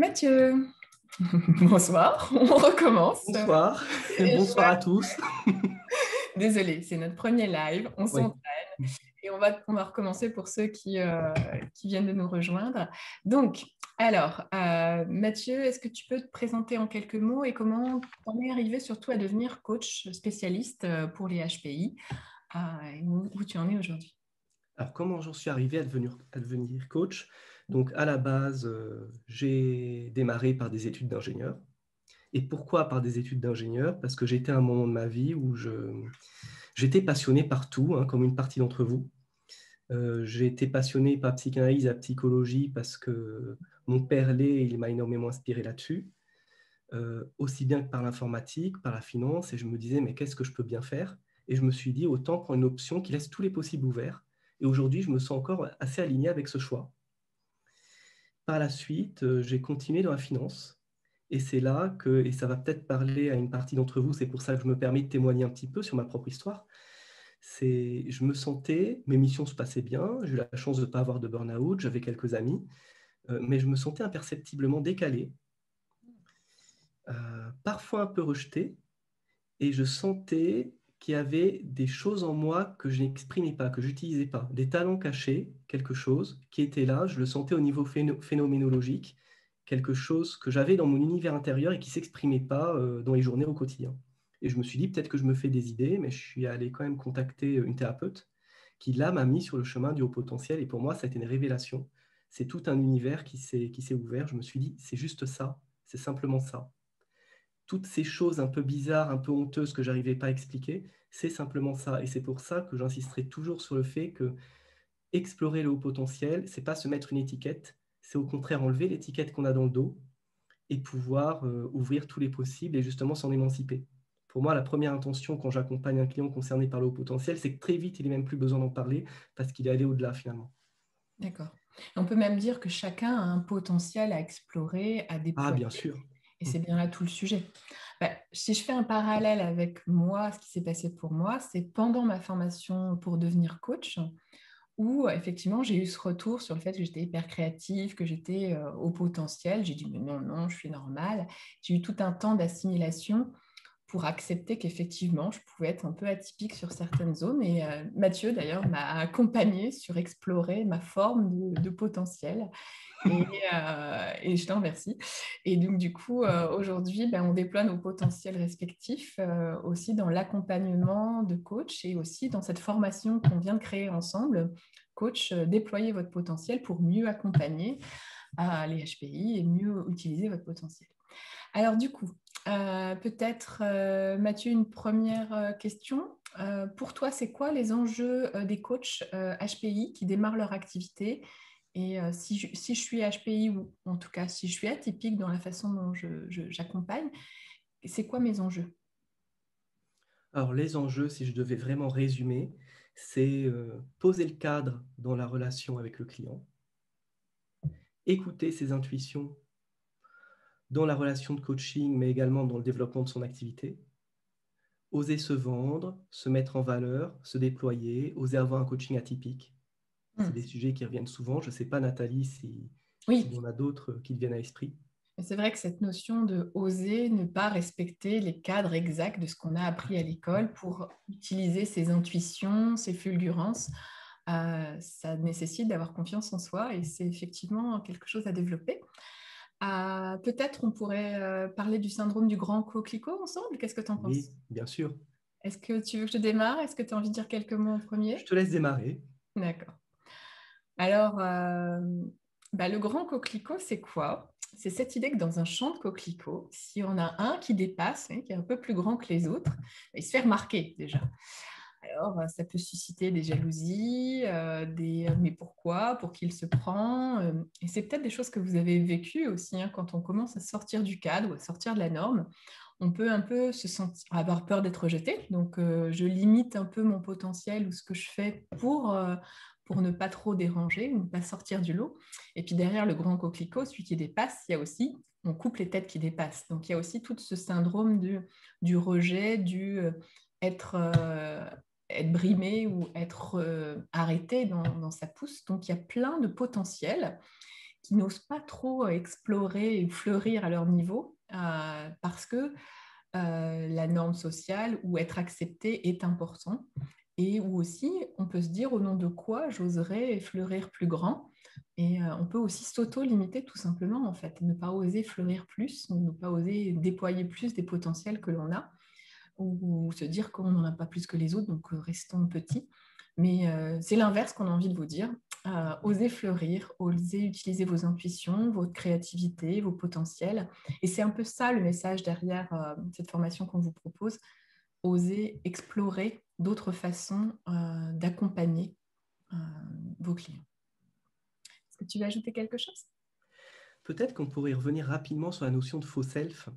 Mathieu, bonsoir, on recommence. Bonsoir, Et bonsoir à tous. Désolée, c'est notre premier live, on Oui. s'entraîne et on va recommencer pour ceux qui viennent de nous rejoindre. Donc, alors, Mathieu, est-ce que tu peux te présenter en quelques mots et comment on est arrivé surtout à devenir coach spécialiste pour les HPI et où tu en es aujourd'hui? Alors, comment j'en suis arrivé à devenir coach? Donc, à la base, j'ai démarré par des études d'ingénieur. Et pourquoi par des études d'ingénieur? Parce que j'étais à un moment de ma vie où j'étais passionné par tout, hein, comme une partie d'entre vous. J'ai été passionné par psychanalyse et psychologie parce que mon père l'est et il m'a énormément inspiré là-dessus. Aussi bien que par l'informatique, par la finance, et je me disais, mais qu'est-ce que je peux bien faire? Et je me suis dit, autant prendre une option qui laisse tous les possibles ouverts. Et aujourd'hui, je me sens encore assez aligné avec ce choix. Par la suite, j'ai continué dans la finance. Et c'est là que, et ça va peut-être parler à une partie d'entre vous, c'est pour ça que je me permets de témoigner un petit peu sur ma propre histoire. Je me sentais, mes missions se passaient bien, j'ai eu la chance de ne pas avoir de burn-out, j'avais quelques amis, mais je me sentais imperceptiblement décalé, parfois un peu rejeté. Et je sentais qu'il y avait des choses en moi que je n'exprimais pas, que je n'utilisais pas, des talents cachés, quelque chose qui était là, je le sentais au niveau phénoménologique, quelque chose que j'avais dans mon univers intérieur et qui ne s'exprimait pas dans les journées au quotidien. Et je me suis dit, peut-être que je me fais des idées, mais je suis allé quand même contacter une thérapeute qui, là, m'a mis sur le chemin du haut potentiel. Et pour moi, ça a été une révélation. C'est tout un univers qui s'est ouvert. Je me suis dit, c'est juste ça, c'est simplement ça. Toutes ces choses un peu bizarres, un peu honteuses que j'arrivais pas à expliquer, c'est simplement ça. Et c'est pour ça que j'insisterai toujours sur le fait que explorer le haut potentiel, c'est pas se mettre une étiquette, c'est au contraire enlever l'étiquette qu'on a dans le dos et pouvoir ouvrir tous les possibles et justement s'en émanciper. Pour moi, la première intention quand j'accompagne un client concerné par le haut potentiel, c'est que très vite, il n'est même plus besoin d'en parler parce qu'il est allé au-delà finalement. D'accord. On peut même dire que chacun a un potentiel à explorer, à Ah, déployer. bien sûr. Et c'est bien là tout le sujet. Si je fais un parallèle avec moi, ce qui s'est passé pour moi, c'est pendant ma formation pour devenir coach, où effectivement j'ai eu ce retour sur le fait que j'étais hyper créative, que j'étais au potentiel. J'ai dit mais non, non, je suis normale. J'ai eu tout un temps d'assimilation pour accepter qu'effectivement, je pouvais être un peu atypique sur certaines zones. Et Mathieu, d'ailleurs, m'a accompagnée sur explorer ma forme de potentiel. Et je t'en remercie. Et donc, du coup, aujourd'hui, on déploie nos potentiels respectifs aussi dans l'accompagnement de coach et aussi dans cette formation qu'on vient de créer ensemble. Coach, déployez votre potentiel pour mieux accompagner les HPI et mieux utiliser votre potentiel. Alors, du coup, peut-être, Mathieu, une première question. Pour toi, c'est quoi les enjeux des coachs HPI qui démarrent leur activité? Et si je suis HPI, ou en tout cas si je suis atypique dans la façon dont j'accompagne, c'est quoi mes enjeux? Alors, les enjeux, si je devais vraiment résumer, c'est poser le cadre dans la relation avec le client, écouter ses intuitions dans la relation de coaching, mais également dans le développement de son activité, oser se vendre, se mettre en valeur, se déployer, oser avoir un coaching atypique. C'est des Hmm. sujets qui reviennent souvent. Je ne sais pas, Nathalie, s'il Oui, y en a d'autres qui te viennent à l'esprit. mais c'est vrai que cette notion de oser ne pas respecter les cadres exacts de ce qu'on a appris à l'école pour utiliser ses intuitions, ses fulgurances, ça nécessite d'avoir confiance en soi et c'est effectivement quelque chose à développer. Peut-être on pourrait parler du syndrome du grand coquelicot ensemble. Qu'est-ce que tu en Oui, penses? bien sûr. Est-ce que tu veux que je démarre? Est-ce que tu as envie de dire quelques mots en Je premier? te laisse démarrer. D'accord. Alors, le grand coquelicot, c'est quoi? C'est cette idée que dans un champ de coquelicots, si on a un qui dépasse, hein, qui est un peu plus grand que les autres, il se fait remarquer déjà. Alors, ça peut susciter des jalousies, mais pourquoi? Pour qui il se prend? Et c'est peut-être des choses que vous avez vécues aussi, hein, quand on commence à sortir du cadre, à sortir de la norme. On peut un peu se sentir, avoir peur d'être rejeté. Donc, je limite un peu mon potentiel ou ce que je fais pour ne pas trop déranger ou ne pas sortir du lot. Et puis derrière le grand coquelicot, celui qui dépasse, il y a aussi, on coupe les têtes qui dépassent. Donc, il y a aussi tout ce syndrome du rejet, être, euh, être brimé ou être arrêté dans sa pousse. Donc, il y a plein de potentiel. qui n'osent pas trop explorer ou fleurir à leur niveau parce que la norme sociale ou être accepté est important. Et où aussi, on peut se dire au nom de quoi j'oserais fleurir plus grand. Et on peut aussi s'auto-limiter tout simplement, en fait, ne pas oser fleurir plus, ne pas oser déployer plus des potentiels que l'on a, ou se dire qu'on n'en a pas plus que les autres, donc restons petits. Mais c'est l'inverse qu'on a envie de vous dire. Osez fleurir, osez utiliser vos intuitions, votre créativité, vos potentiels. Et c'est un peu ça le message derrière cette formation qu'on vous propose. Osez explorer d'autres façons d'accompagner euh, vos clients. Est-ce que tu veux ajouter quelque chose? Peut-être qu'on pourrait revenir rapidement sur la notion de faux self.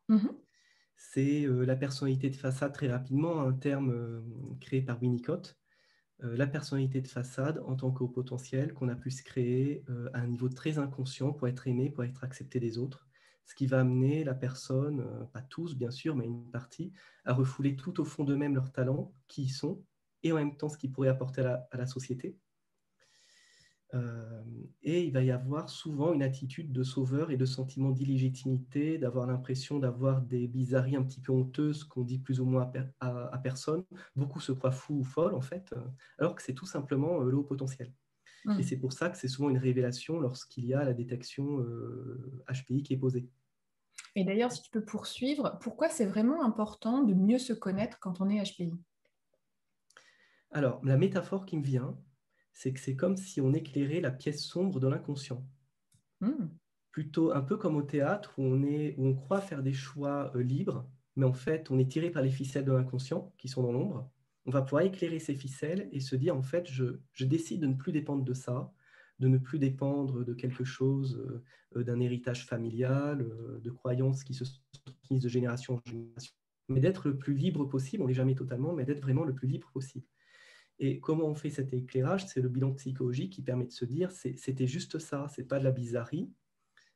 Mhm. C'est la personnalité de façade, très rapidement, un terme créé par Winnicott. La personnalité de façade en tant qu'au potentiel qu'on a pu se créer à un niveau très inconscient pour être aimé, pour être accepté des autres, ce qui va amener la personne, pas tous bien sûr, mais une partie, à refouler tout au fond d'eux-mêmes leurs talents, qui y sont, et en même temps ce qu'ils pourraient apporter à la société. Et il va y avoir souvent une attitude de sauveur et de sentiment d'illégitimité, d'avoir l'impression d'avoir des bizarreries un petit peu honteuses qu'on dit plus ou moins à personne. Beaucoup se croient fous ou folles, en fait, alors que c'est tout simplement le haut potentiel. Et Mm. c'est pour ça que c'est souvent une révélation lorsqu'il y a la détection HPI qui est posée. Et d'ailleurs, si tu peux poursuivre, pourquoi c'est vraiment important de mieux se connaître quand on est HPI? Alors, la métaphore qui me vient, c'est que c'est comme si on éclairait la pièce sombre de l'inconscient. Mm. Plutôt un peu comme au théâtre où on croit faire des choix libres, mais en fait, on est tiré par les ficelles de l'inconscient qui sont dans l'ombre. On va pouvoir éclairer ces ficelles et se dire, en fait, je décide de ne plus dépendre de ça, de ne plus dépendre de quelque chose, d'un héritage familial, de croyances qui se transmettent de génération en génération, mais d'être le plus libre possible. On n'est jamais totalement, mais d'être vraiment le plus libre possible. Et comment on fait cet éclairage? C'est le bilan psychologique qui permet de se dire, c'était juste ça, c'est pas de la bizarrerie,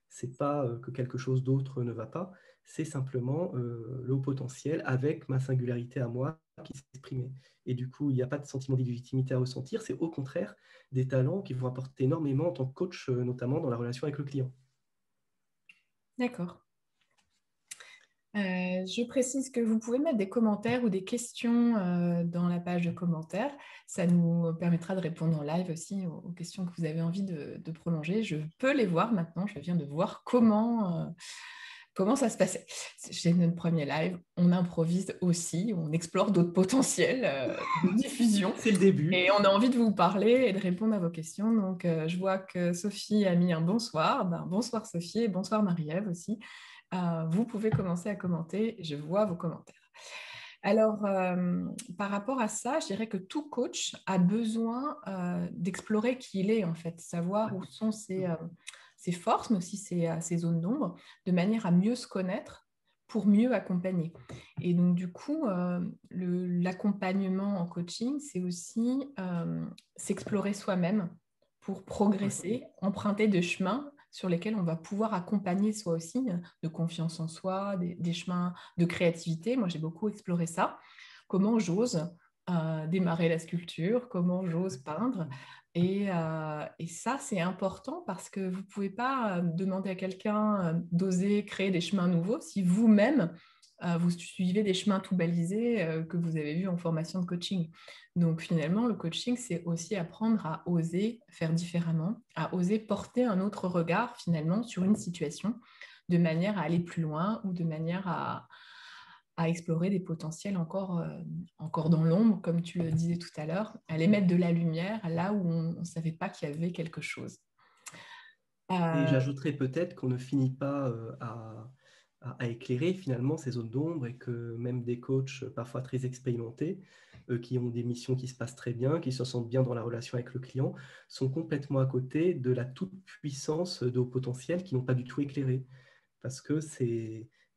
c'est pas que quelque chose d'autre ne va pas, c'est simplement le haut potentiel avec ma singularité à moi qui s'exprime. Et du coup, il n'y a pas de sentiment d'illégitimité à ressentir, c'est au contraire des talents qui vont apporter énormément en tant que coach, notamment dans la relation avec le client. D'accord. Je précise que vous pouvez mettre des commentaires ou des questions dans la page de commentaires. Ça nous permettra de répondre en live aussi aux questions que vous avez envie de prolonger. Je peux les voir maintenant. Je viens de voir comment ça se passait. C'est notre premier live. On improvise aussi, on explore d'autres potentiels de diffusion. C'est le début. Et on a envie de vous parler et de répondre à vos questions. Donc, je vois que Sophie a mis un bonsoir. Ben, bonsoir Sophie et bonsoir Marie-Ève aussi. Vous pouvez commencer à commenter. Je vois vos commentaires. Alors, par rapport à ça, je dirais que tout coach a besoin d'explorer qui il est, en fait, savoir où sont ses forces, mais aussi ses zones d'ombre, de manière à mieux se connaître pour mieux accompagner. Et donc, du coup, l'accompagnement en coaching, c'est aussi s'explorer soi-même pour progresser, emprunter des chemins sur lesquels on va pouvoir accompagner soi aussi, de confiance en soi, des chemins de créativité. Moi, j'ai beaucoup exploré ça. Comment j'ose démarrer la sculpture, comment j'ose peindre. Et ça, c'est important parce que vous ne pouvez pas demander à quelqu'un d'oser créer des chemins nouveaux si vous-même, vous suivez des chemins tout balisés que vous avez vus en formation de coaching. Donc finalement, le coaching, c'est aussi apprendre à oser faire différemment, à oser porter un autre regard finalement sur une situation de manière à aller plus loin ou de manière à explorer des potentiels encore dans l'ombre, comme tu le disais tout à l'heure, à les mettre de la lumière là où on ne savait pas qu'il y avait quelque chose. Et Euh, j'ajouterais peut-être qu'on ne finit pas à éclairer finalement ces zones d'ombre et que même des coachs parfois très expérimentés, qui ont des missions qui se passent très bien, qui se sentent bien dans la relation avec le client, sont complètement à côté de la toute-puissance de haut potentiel qui n'ont pas du tout éclairé. Parce que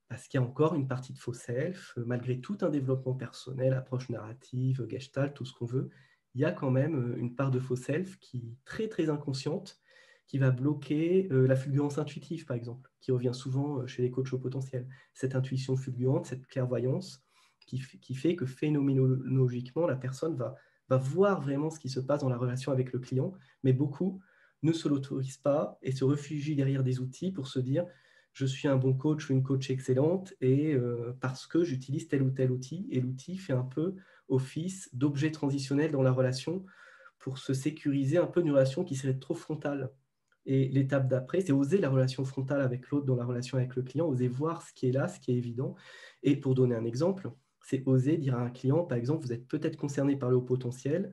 parce qu'il y a encore une partie de faux self, malgré tout un développement personnel, approche narrative, gestalt, tout ce qu'on veut, il y a quand même une part de faux self qui est très très inconsciente, qui va bloquer la fulgurance intuitive, par exemple, qui revient souvent chez les coachs au potentiel. Cette intuition fulgurante, cette clairvoyance qui fait que phénoménologiquement, la personne va voir vraiment ce qui se passe dans la relation avec le client, mais beaucoup ne se l'autorise pas et se réfugie derrière des outils pour se dire je suis un bon coach ou une coach excellente et parce que j'utilise tel ou tel outil, et l'outil fait un peu office d'objet transitionnel dans la relation pour se sécuriser un peu d'une relation qui serait trop frontale. Et l'étape d'après, c'est oser la relation frontale avec l'autre dans la relation avec le client, oser voir ce qui est là, ce qui est évident. Et pour donner un exemple, c'est oser dire à un client, par exemple, vous êtes peut-être concerné par le haut potentiel,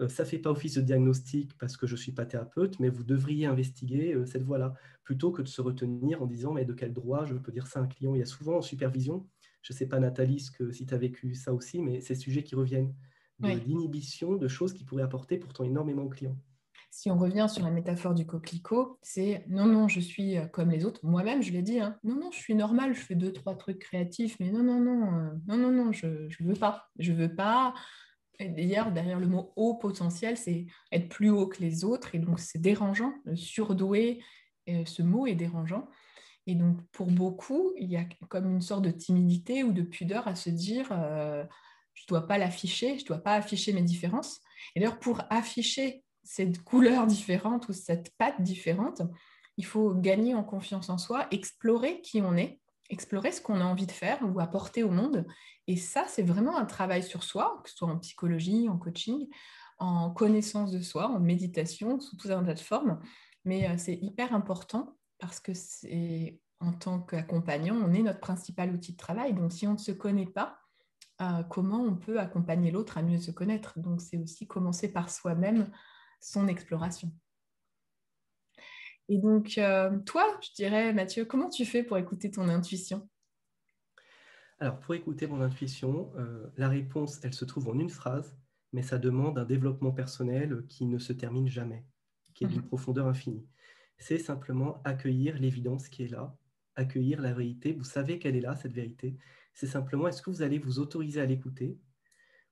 ça ne fait pas office de diagnostic parce que je ne suis pas thérapeute, mais vous devriez investiguer cette voie-là, plutôt que de se retenir en disant, mais de quel droit je peux dire ça à un client. Il y a souvent en supervision, je ne sais pas Nathalie si tu as vécu ça aussi, mais ces sujets qui reviennent, Oui. d'inhibition, de choses qui pourraient apporter pourtant énormément aux clients. Si on revient sur la métaphore du coquelicot, c'est non, non, je suis comme les autres. Moi-même, je l'ai dit, hein, non, non, je suis normale, je fais deux, trois trucs créatifs, mais non, non, non, non, non, non, je ne veux pas. Je veux pas. Et d'ailleurs, derrière le mot haut potentiel, c'est être plus haut que les autres. Et donc, c'est dérangeant. Le surdoué, ce mot est dérangeant. Et donc, pour beaucoup, il y a comme une sorte de timidité ou de pudeur à se dire je ne dois pas l'afficher, je ne dois pas afficher mes différences. Et d'ailleurs, pour afficher cette couleur différente ou cette patte différente, il faut gagner en confiance en soi, explorer qui on est, explorer ce qu'on a envie de faire ou apporter au monde. Et ça, c'est vraiment un travail sur soi, que ce soit en psychologie, en coaching, en connaissance de soi, en méditation, sous tout un tas de formes. Mais c'est hyper important parce que c'est en tant qu'accompagnant, on est notre principal outil de travail. Donc, si on ne se connaît pas, comment on peut accompagner l'autre à mieux se connaître? Donc, c'est aussi commencer par soi-même son exploration. Et donc, toi, je dirais, Mathieu, comment tu fais pour écouter ton intuition? Alors, pour écouter mon intuition, la réponse, elle se trouve en une phrase, mais ça demande un développement personnel qui ne se termine jamais, qui est d'une Mhm. profondeur infinie. C'est simplement accueillir l'évidence qui est là, accueillir la vérité. Vous savez qu'elle est là, cette vérité. C'est simplement, est-ce que vous allez vous autoriser à l'écouter,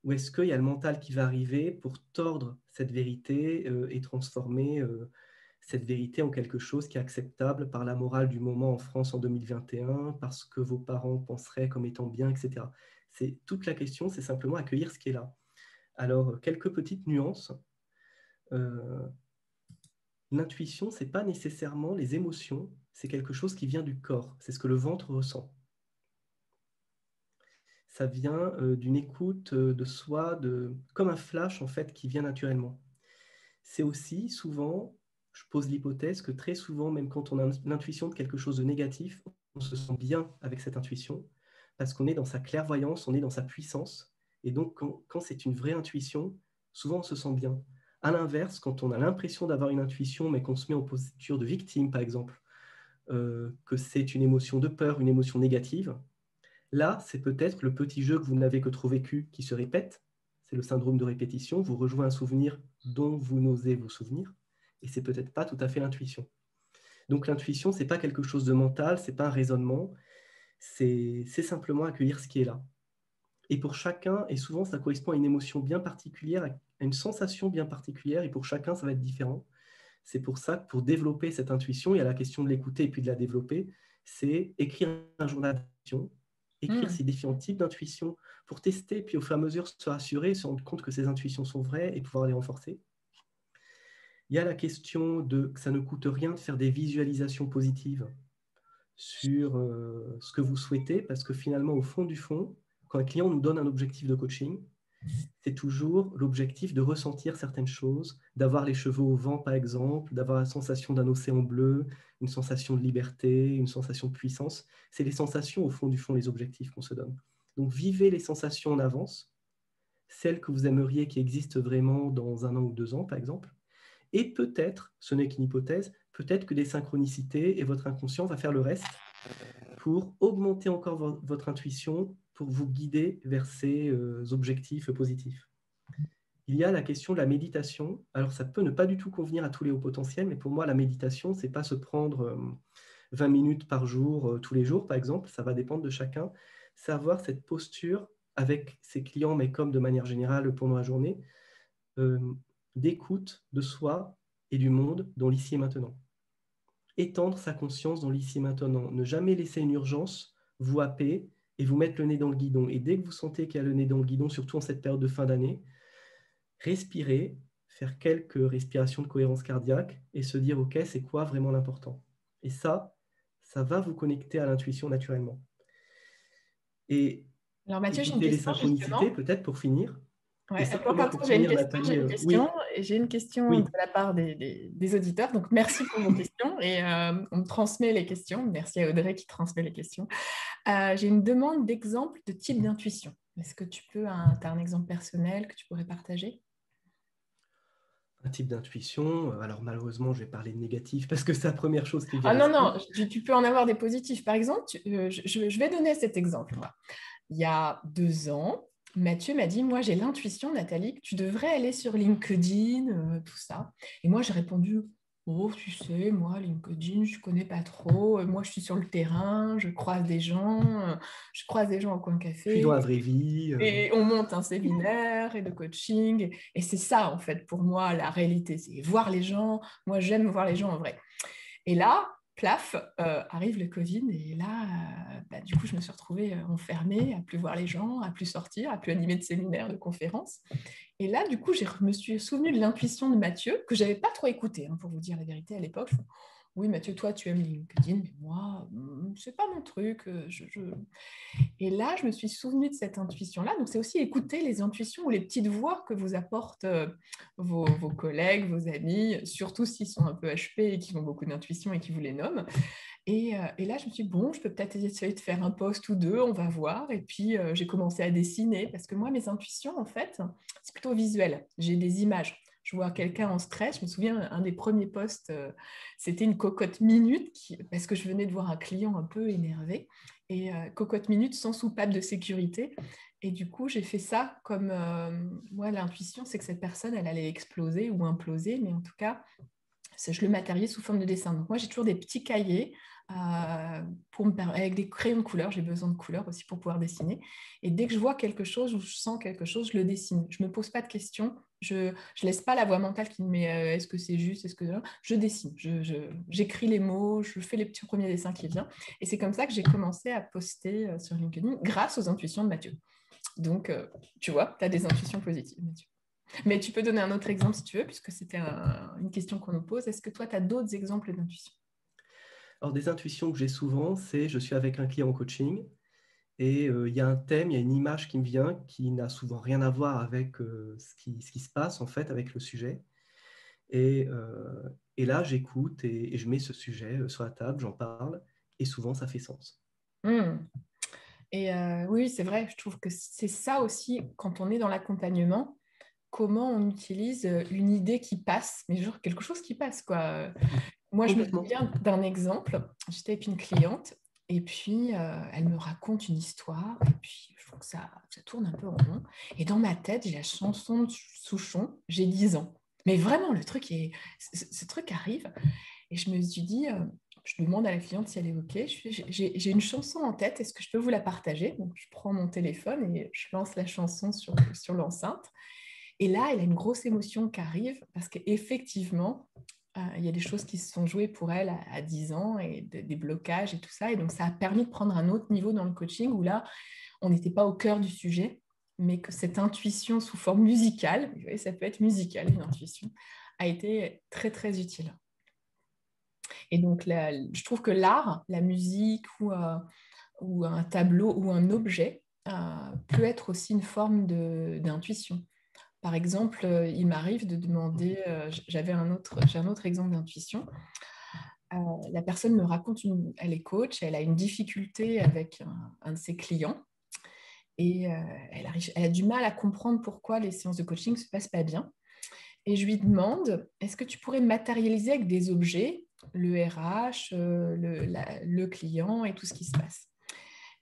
ou est-ce qu'il y a le mental qui va arriver pour tordre cette vérité et transformer cette vérité en quelque chose qui est acceptable par la morale du moment en France en 2021, parce que vos parents penseraient comme étant bien, etc. C'est toute la question, c'est simplement accueillir ce qui est là. Alors, quelques petites nuances. Euh, L'intuition, ce n'est pas nécessairement les émotions, c'est quelque chose qui vient du corps, c'est ce que le ventre ressent. Ça vient d'une écoute de soi, comme un flash en fait qui vient naturellement. C'est aussi souvent, je pose l'hypothèse que très souvent, même quand on a l'intuition de quelque chose de négatif, on se sent bien avec cette intuition, parce qu'on est dans sa clairvoyance, on est dans sa puissance, et donc quand c'est une vraie intuition, souvent on se sent bien. À l'inverse, quand on a l'impression d'avoir une intuition, mais qu'on se met en posture de victime, par exemple, que c'est une émotion de peur, une émotion négative, là, c'est peut-être le petit jeu que vous n'avez que trop vécu qui se répète. C'est le syndrome de répétition. Vous rejouez un souvenir dont vous n'osez vous souvenir. Et c'est peut-être pas tout à fait l'intuition. Donc l'intuition, c'est pas quelque chose de mental, c'est pas un raisonnement. C'est simplement accueillir ce qui est là. Et pour chacun, et souvent ça correspond à une émotion bien particulière, à une sensation bien particulière, et pour chacun, ça va être différent. C'est pour ça que pour développer cette intuition, il y a la question de l'écouter et puis de la développer, c'est écrire un journal d'intuition, écrire Hmm. ces différents types d'intuition pour tester, puis au fur et à mesure se rassurer, se rendre compte que ces intuitions sont vraies et pouvoir les renforcer. Il y a la question de que ça ne coûte rien de faire des visualisations positives sur ce que vous souhaitez, parce que finalement, au fond du fond, quand un client nous donne un objectif de coaching, c'est toujours l'objectif de ressentir certaines choses, d'avoir les cheveux au vent, par exemple, d'avoir la sensation d'un océan bleu, une sensation de liberté, une sensation de puissance. C'est les sensations, au fond du fond, les objectifs qu'on se donne. Donc, vivez les sensations en avance, celles que vous aimeriez qui existent vraiment dans 1 an ou 2 ans, par exemple. Et peut-être, ce n'est qu'une hypothèse, peut-être que des synchronicités et votre inconscient va faire le reste pour augmenter encore votre intuition, pour vous guider vers ces objectifs positifs. Il y a la question de la méditation. Alors, ça peut ne pas du tout convenir à tous les hauts potentiels, mais pour moi, la méditation, c'est pas se prendre 20 minutes par jour, tous les jours, par exemple. Ça va dépendre de chacun. C'est avoir cette posture avec ses clients, mais comme de manière générale pendant la journée, euh, d'écoute de soi et du monde dans l'ici et maintenant. Étendre sa conscience dans l'ici et maintenant. Ne jamais laisser une urgence vous happer et vous mettre le nez dans le guidon. Et dès que vous sentez qu'il y a le nez dans le guidon, surtout en cette période de fin d'année, respirez, faire quelques respirations de cohérence cardiaque et se dire, OK, c'est quoi vraiment l'important? Et ça va vous connecter à l'intuition naturellement. Et Alors Mathieu, j'ai une écouter les question synchronicités, justement. peut-être pour finir. Et Ouais, attends, simplement pour attends, j'ai une finir, question, j'ai Nathalie, une question, oui, et j'ai une question de oui. la part des auditeurs. Donc, merci pour vos questions et on me transmet les questions. Merci à Audrey qui transmet les questions. J'ai une demande d'exemple de type d'intuition. Est-ce que tu peux, tu as un exemple personnel que tu pourrais partager? Un type d'intuition. Alors malheureusement, je vais parler de négatif parce que c'est la première chose qui me vient Ah à non, non, l'esprit. tu peux en avoir des positifs. Par exemple, je vais donner cet exemple. Moi. Il y a 2 ans, Mathieu m'a dit, moi j'ai l'intuition, Nathalie, que tu devrais aller sur LinkedIn, tout ça. Et moi j'ai répondu, oh, tu sais, moi LinkedIn, je ne connais pas trop. Moi je suis sur le terrain, je croise des gens au coin Je suis dans café. la vraie vie. Et on monte un séminaire et de coaching. Et c'est ça, en fait, pour moi, la réalité. C'est voir les gens. Moi, j'aime voir les gens en vrai. Et là, plaf, arrive le Covid. Et là, du coup, je me suis retrouvée enfermée, à plus voir les gens, à plus sortir, à plus animer de séminaires, de conférences. Et là, du coup, je me suis souvenue de l'intuition de Mathieu, que je n'avais pas trop écoutée, pour vous dire la vérité à l'époque. Oui, Mathieu, toi, tu aimes LinkedIn, mais moi, c'est pas mon truc. Et là, je me suis souvenue de cette intuition-là. Donc, c'est aussi écouter les intuitions ou les petites voix que vous apportent vos collègues, vos amis, surtout s'ils sont un peu HP et qui ont beaucoup d'intuition et qui vous les nomment. Et là, je me suis dit, bon, je peux peut-être essayer de faire un post ou deux, on va voir. Et puis, j'ai commencé à dessiner parce que moi, mes intuitions, en fait, c'est plutôt visuel. J'ai des images. Je vois quelqu'un en stress. Je me souviens, un des premiers posts, c'était une cocotte minute parce que je venais de voir un client un peu énervé. Et cocotte minute sans soupape de sécurité. Et du coup, j'ai fait ça comme moi, l'intuition, c'est que cette personne, elle allait exploser ou imploser, mais en tout cas, je le matérialise sous forme de dessin. Donc moi, j'ai toujours des petits cahiers avec des crayons de couleur. J'ai besoin de couleurs aussi pour pouvoir dessiner. Et dès que je vois quelque chose ou je sens quelque chose, je le dessine. Je ne me pose pas de questions. Je ne laisse pas la voix mentale qui me met est-ce que c'est juste, est-ce que je dessine. J'écris les mots, je fais les petits premiers dessins qui viennent. Et c'est comme ça que j'ai commencé à poster sur LinkedIn grâce aux intuitions de Mathieu. Donc, tu vois, tu as des intuitions positives, Mathieu. Mais tu peux donner un autre exemple si tu veux, puisque c'était une question qu'on nous pose. Est-ce que toi, tu as d'autres exemples d'intuition? Alors des intuitions que j'ai souvent, c'est je suis avec un client en coaching et il y a un thème, il y a une image qui me vient qui n'a souvent rien à voir avec ce qui se passe en fait avec le sujet. Et là, j'écoute et je mets ce sujet sur la table, j'en parle et souvent ça fait sens. Hmm. Et oui, c'est vrai, je trouve que c'est ça aussi, quand on est dans l'accompagnement, comment on utilise une idée qui passe, mais genre quelque chose qui passe, quoi. Moi, je me Complètement. souviens d'un exemple, j'étais avec une cliente, et puis elle me raconte une histoire, et puis je trouve que ça tourne un peu en rond. Et dans ma tête, j'ai la chanson de Souchon, j'ai 10 ans. Mais vraiment, ce truc arrive, et je me suis dit, je demande à la cliente si elle est OK. J'ai une chanson en tête, est-ce que je peux vous la partager? Donc, je prends mon téléphone et je lance la chanson sur l'enceinte. Et là, elle a une grosse émotion qui arrive parce qu'effectivement, il y a des choses qui se sont jouées pour elle à 10 ans et des blocages et tout ça. Et donc, ça a permis de prendre un autre niveau dans le coaching où là, on n'était pas au cœur du sujet, mais que cette intuition sous forme musicale, vous voyez, ça peut être musical, une intuition, a été très, très utile. Et donc, je trouve que l'art, la musique ou un tableau ou un objet peut être aussi une forme d'intuition. Par exemple, il m'arrive de demander, j'ai un autre exemple d'intuition. La personne me raconte, elle est coach, elle a une difficulté avec un de ses clients et elle a du mal à comprendre pourquoi les séances de coaching ne se passent pas bien. Et je lui demande, est-ce que tu pourrais matérialiser avec des objets le RH, le client et tout ce qui se passe?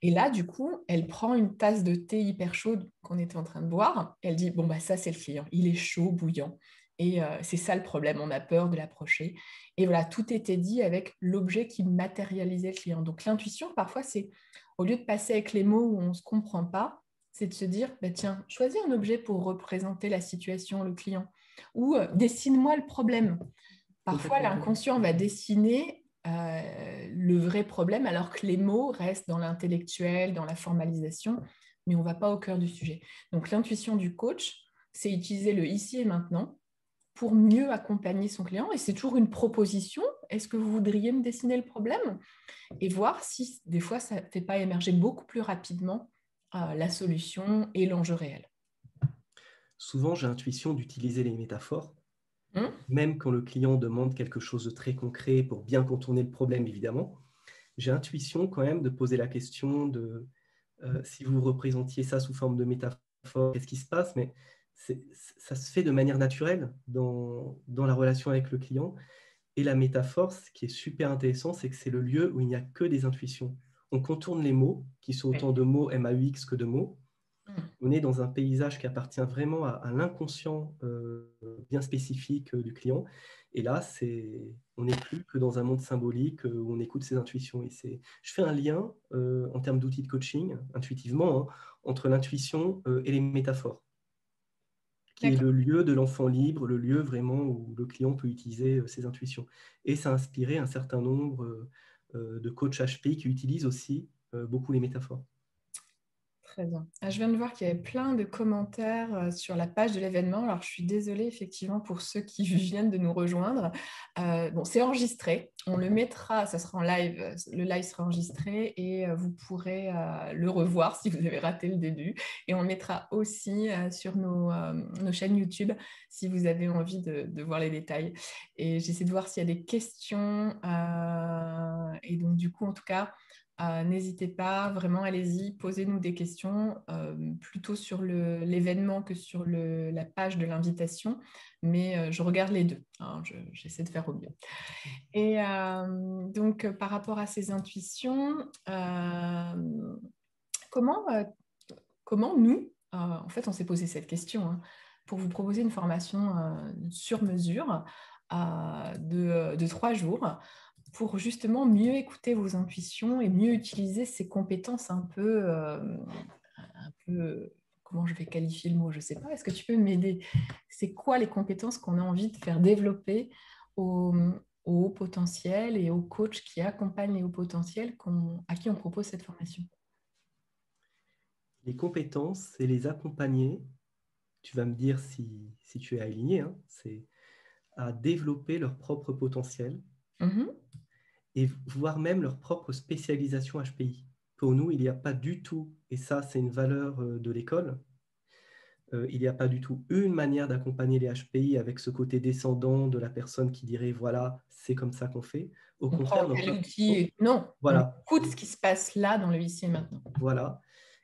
Et là, du coup, elle prend une tasse de thé hyper chaude qu'on était en train de boire. Elle dit, bon, bah ça, c'est le client. Il est chaud, bouillant. Et c'est ça le problème, on a peur de l'approcher. Et voilà, tout était dit avec l'objet qui matérialisait le client. Donc l'intuition, parfois, c'est, au lieu de passer avec les mots où on ne se comprend pas, c'est de se dire, bah, tiens, choisis un objet pour représenter la situation, le client. Ou dessine-moi le problème. Parfois, Complètement. l'inconscient va dessiner le vrai problème, alors que les mots restent dans l'intellectuel, dans la formalisation, mais on ne va pas au cœur du sujet. Donc, l'intuition du coach, c'est utiliser le ici et maintenant pour mieux accompagner son client. Et c'est toujours une proposition. Est-ce que vous voudriez me dessiner le problème? Et voir si des fois, ça ne fait pas émerger beaucoup plus rapidement la solution et l'enjeu réel. Souvent, j'ai l'intuition d'utiliser les métaphores, Hum. même quand le client demande quelque chose de très concret pour bien contourner le problème, évidemment. J'ai intuition quand même de poser la question de si vous représentiez ça sous forme de métaphore, qu'est-ce qui se passe? Mais ça se fait de manière naturelle dans la relation avec le client. Et la métaphore, ce qui est super intéressant, c'est que c'est le lieu où il n'y a que des intuitions. On contourne les mots, qui sont Oui. autant de mots MAUX que de mots. Hum. On est dans un paysage qui appartient vraiment à l'inconscient bien spécifique du client. Et là, on n'est plus que dans un monde symbolique où on écoute ses intuitions. Je fais un lien en termes d'outils de coaching, intuitivement, hein, entre l'intuition et les métaphores, qui est D'accord. le lieu de l'enfant libre, le lieu vraiment où le client peut utiliser ses intuitions. Et ça a inspiré un certain nombre de coachs HPI qui utilisent aussi beaucoup les métaphores. Très bien. Je viens de voir qu'il y avait plein de commentaires sur la page de l'événement. Alors, je suis désolée effectivement pour ceux qui viennent de nous rejoindre. Bon, c'est enregistré. On le mettra, ça sera en live. Le live sera enregistré et vous pourrez le revoir si vous avez raté le début. Et on le mettra aussi sur nos chaînes YouTube si vous avez envie de voir les détails. Et j'essaie de voir s'il y a des questions. Et donc, du coup, en tout cas, n'hésitez pas, vraiment, allez-y, posez-nous des questions, plutôt sur l'événement que sur la page de l'invitation, mais je regarde les deux, hein, j'essaie de faire au mieux. Et donc, par rapport à ces intuitions, comment, comment nous, en fait, on s'est posé cette question, hein, pour vous proposer une formation sur mesure de 3 jours pour justement mieux écouter vos intuitions et mieux utiliser ces compétences un peu, comment je vais qualifier le mot, je ne sais pas. Est-ce que tu peux m'aider? C'est quoi les compétences qu'on a envie de faire développer aux, aux hauts potentiels et aux coachs qui accompagnent les hauts potentiels à qui on propose cette formation? Les compétences, c'est les accompagner. Tu vas me dire si tu es aligné, hein, c'est à développer leur propre potentiel Mhm. et voire même leur propre spécialisation HPI. Pour nous, il n'y a pas du tout, et ça c'est une valeur de l'école, il n'y a pas du tout une manière d'accompagner les HPI avec ce côté descendant de la personne qui dirait voilà, c'est comme ça qu'on fait. Au On prend contraire, tel notre intuition, outil. Non, on voilà, écoute ce qui se passe là dans le ici et maintenant. voilà.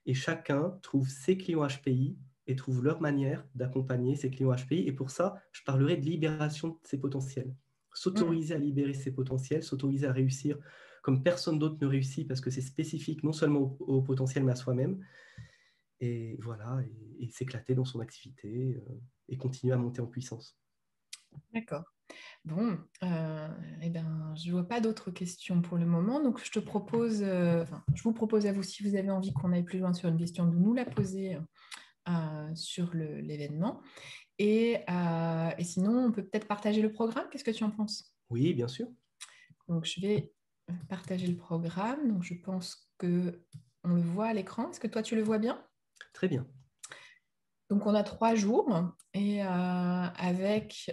Et chacun trouve ses clients HPI et trouve leur manière d'accompagner ses clients HPI. Et pour ça, je parlerai de libération de ses potentiels. Mhm. S'autoriser à libérer ses potentiels, s'autoriser à réussir comme personne d'autre ne réussit parce que c'est spécifique non seulement au potentiel mais à soi-même. Et voilà, et s'éclater dans son activité et continuer à monter en puissance. D'accord. Bon, eh ben, je ne vois pas d'autres questions pour le moment. Donc, je vous propose à vous, si vous avez envie qu'on aille plus loin sur une question, de nous la poser sur l'événement. Et sinon, on peut peut-être partager le programme. Qu'est-ce que tu en penses? Oui, bien sûr. Donc, je vais partager le programme. Donc, je pense que on le voit à l'écran. Est-ce que toi, tu le vois bien? Très bien. Donc, on a 3 jours et avec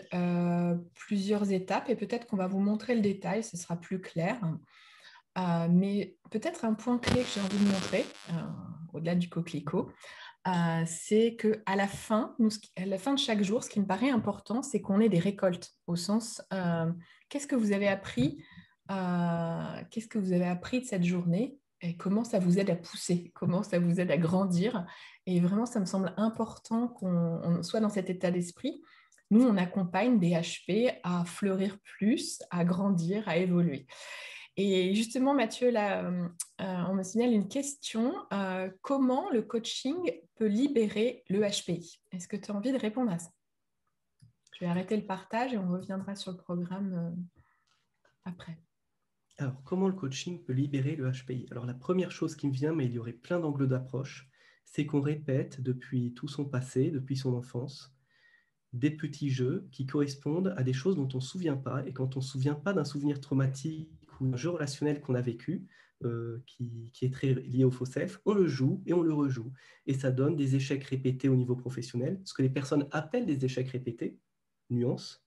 plusieurs étapes. Et peut-être qu'on va vous montrer le détail, ce sera plus clair. Mais peut-être un point clé que j'ai envie de montrer, au-delà du coquelicot, c'est qu'à la fin, à la fin de chaque jour, ce qui me paraît important, c'est qu'on ait des récoltes, au sens, qu'est-ce que vous avez appris, qu'est-ce que vous avez appris de cette journée et comment ça vous aide à pousser, comment ça vous aide à grandir. Et vraiment, ça me semble important qu'on soit dans cet état d'esprit. Nous, on accompagne des HP à fleurir plus, à grandir, à évoluer. Et justement, Mathieu, là, on me signale une question. Comment le coaching peut libérer le HPI? Est-ce que tu as envie de répondre à ça? Je vais arrêter le partage et on reviendra sur le programme après. Alors, comment le coaching peut libérer le HPI? Alors, la première chose qui me vient, mais il y aurait plein d'angles d'approche, c'est qu'on répète depuis tout son passé, depuis son enfance, des petits jeux qui correspondent à des choses dont on ne se souvient pas. Et quand on ne se souvient pas d'un souvenir traumatique ou d'un jeu relationnel qu'on a vécu, qui est très lié au faux self, on le joue et on le rejoue. Et ça donne des échecs répétés au niveau professionnel, ce que les personnes appellent des échecs répétés. nuances,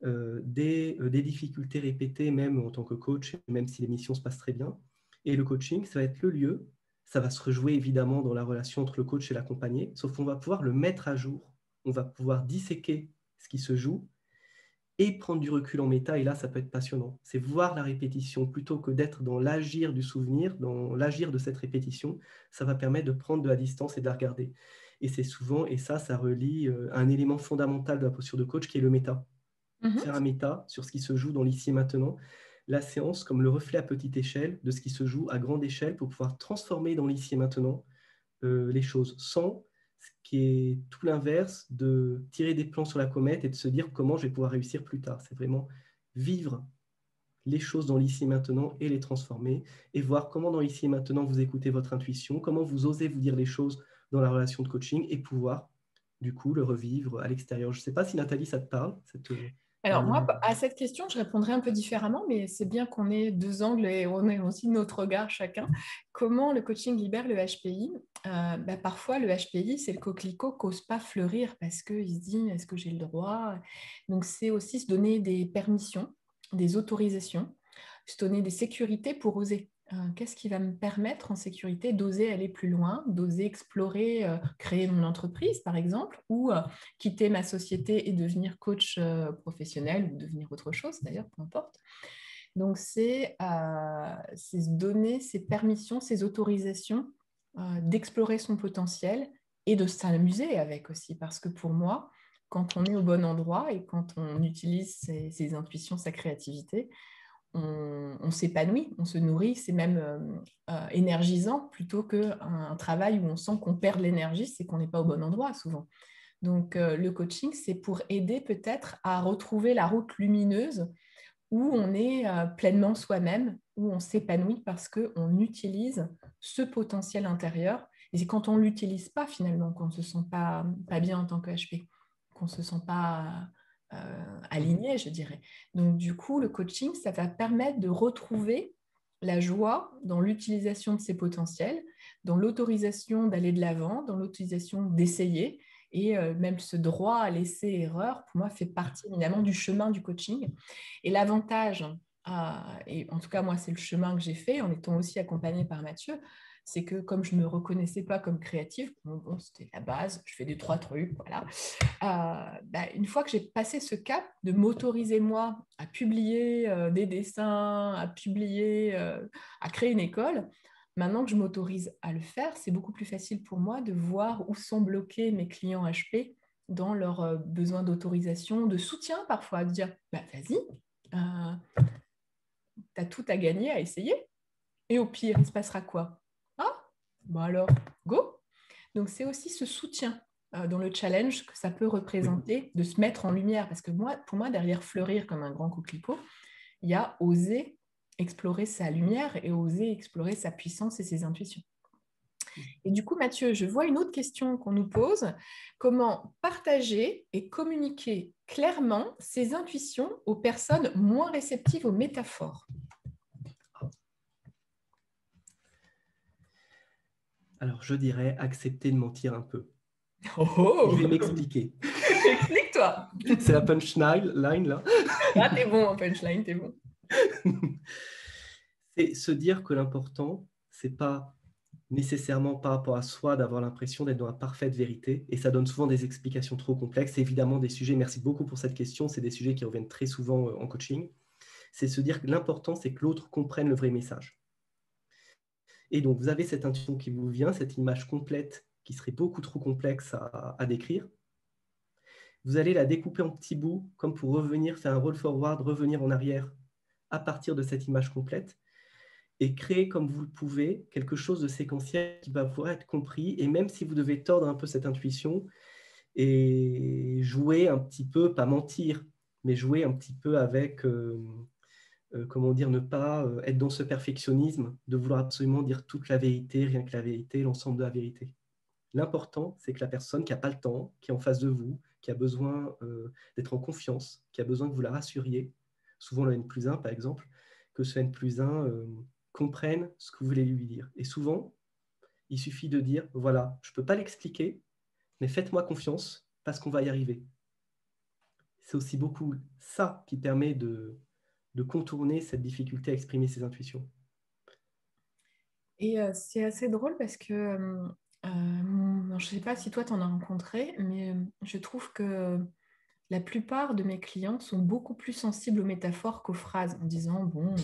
des difficultés répétées, même en tant que coach, même si l'émission se passe très bien. Et le coaching, ça va être le lieu. Ça va se rejouer évidemment dans la relation entre le coach et l'accompagné, sauf qu'on va pouvoir le mettre à jour. On va pouvoir disséquer ce qui se joue et prendre du recul en méta. Et là, ça peut être passionnant. C'est voir la répétition plutôt que d'être dans l'agir du souvenir, dans l'agir de cette répétition. Ça va permettre de prendre de la distance et de la regarder. Et c'est souvent, et ça relie un élément fondamental de la posture de coach qui est le méta. Faire un méta sur ce qui se joue dans l'ici et maintenant. La séance comme le reflet à petite échelle de ce qui se joue à grande échelle pour pouvoir transformer dans l'ici et maintenant les choses sans ce qui est tout l'inverse de tirer des plans sur la comète et de se dire comment je vais pouvoir réussir plus tard. C'est vraiment vivre les choses dans l'ici et maintenant et les transformer et voir comment dans l'ici et maintenant vous écoutez votre intuition, comment vous osez vous dire les choses dans la relation de coaching et pouvoir du coup le revivre à l'extérieur. Je ne sais pas si Nathalie, ça te parle, cette Alors manière. moi, à cette question, je répondrais un peu différemment, mais c'est bien qu'on ait deux angles et on ait aussi notre regard chacun. Comment le coaching libère le HPI? Parfois, le HPI, c'est le coquelicot qui n'ose pas fleurir parce qu'il se dit, est-ce que j'ai le droit? Donc, c'est aussi se donner des permissions, des autorisations, se donner des sécurités pour oser. Qu'est-ce qui va me permettre en sécurité d'oser aller plus loin, d'oser explorer, créer mon entreprise, par exemple, ou quitter ma société et devenir coach professionnel ou devenir autre chose d'ailleurs, peu importe. Donc c'est se donner ces permissions, ces autorisations d'explorer son potentiel et de s'amuser avec aussi, parce que pour moi, quand on est au bon endroit et quand on utilise ses intuitions, sa créativité, on s'épanouit, on se nourrit, c'est même énergisant plutôt qu'un travail où on sent qu'on perd l'énergie, c'est qu'on n'est pas au bon endroit souvent. Donc, le coaching, c'est pour aider peut-être à retrouver la route lumineuse où on est pleinement soi-même, où on s'épanouit parce qu'on utilise ce potentiel intérieur. Et c'est quand on ne l'utilise pas finalement qu'on ne se sent pas bien en tant que HP, qu'on ne se sent pas aligné, je dirais. Donc, du coup, le coaching, ça va permettre de retrouver la joie dans l'utilisation de ses potentiels, dans l'autorisation d'aller de l'avant, dans l'autorisation d'essayer et même ce droit à laisser erreur, pour moi, fait partie évidemment du chemin du coaching. Et l'avantage, et en tout cas moi c'est le chemin que j'ai fait en étant aussi accompagnée par Mathieu, c'est que comme je ne me reconnaissais pas comme créative, bon, c'était la base, je fais des trois trucs, voilà. Une fois que j'ai passé ce cap de m'autoriser moi à publier des dessins, à publier, à créer une école, maintenant que je m'autorise à le faire, c'est beaucoup plus facile pour moi de voir où sont bloqués mes clients HP dans leurs besoins d'autorisation, de soutien parfois, de dire vas-y, tu as tout à gagner à essayer. Et au pire, il se passera quoi? Ah, bon alors, go. Donc c'est aussi ce soutien dans le challenge que ça peut représenter, de se mettre en lumière. Parce que moi, pour moi, derrière fleurir comme un grand coquelicot, il y a oser explorer sa lumière et oser explorer sa puissance et ses intuitions. Et du coup, Mathieu, je vois une autre question qu'on nous pose. Comment partager et communiquer clairement ses intuitions aux personnes moins réceptives aux métaphores? Alors, je dirais accepter de mentir un peu. Oh, Je vais m'expliquer. explique-toi. C'est la punchline, là. Ah, t'es bon en punchline, t'es bon. C'est se dire que l'important, c'est pas nécessairement par rapport à soi d'avoir l'impression d'être dans la parfaite vérité. Et ça donne souvent des explications trop complexes. C'est évidemment des sujets, merci beaucoup pour cette question, c'est des sujets qui reviennent très souvent en coaching. C'est se dire que l'important, c'est que l'autre comprenne le vrai message. Et donc, vous avez cette intuition qui vous vient, cette image complète qui serait beaucoup trop complexe à décrire. Vous allez la découper en petits bouts, comme pour revenir, faire un roll forward, revenir en arrière à partir de cette image complète et créer comme vous le pouvez quelque chose de séquentiel qui va pouvoir être compris. Et même si vous devez tordre un peu cette intuition et jouer un petit peu, pas mentir, mais jouer un petit peu avec, comment dire, ne pas être dans ce perfectionnisme de vouloir absolument dire toute la vérité, rien que la vérité, l'ensemble de la vérité. L'important, c'est que la personne qui n'a pas le temps, qui est en face de vous, qui a besoin d'être en confiance, qui a besoin que vous la rassuriez, souvent le N+1 par exemple, que ce N+1 comprenne ce que vous voulez lui dire. Et souvent, il suffit de dire, voilà, je ne peux pas l'expliquer, mais faites-moi confiance parce qu'on va y arriver. c'est aussi beaucoup ça qui permet de contourner cette difficulté à exprimer ses intuitions. Et c'est assez drôle parce que je ne sais pas si toi, tu en as rencontré, mais je trouve que la plupart de mes clients sont beaucoup plus sensibles aux métaphores qu'aux phrases, en disant, bon,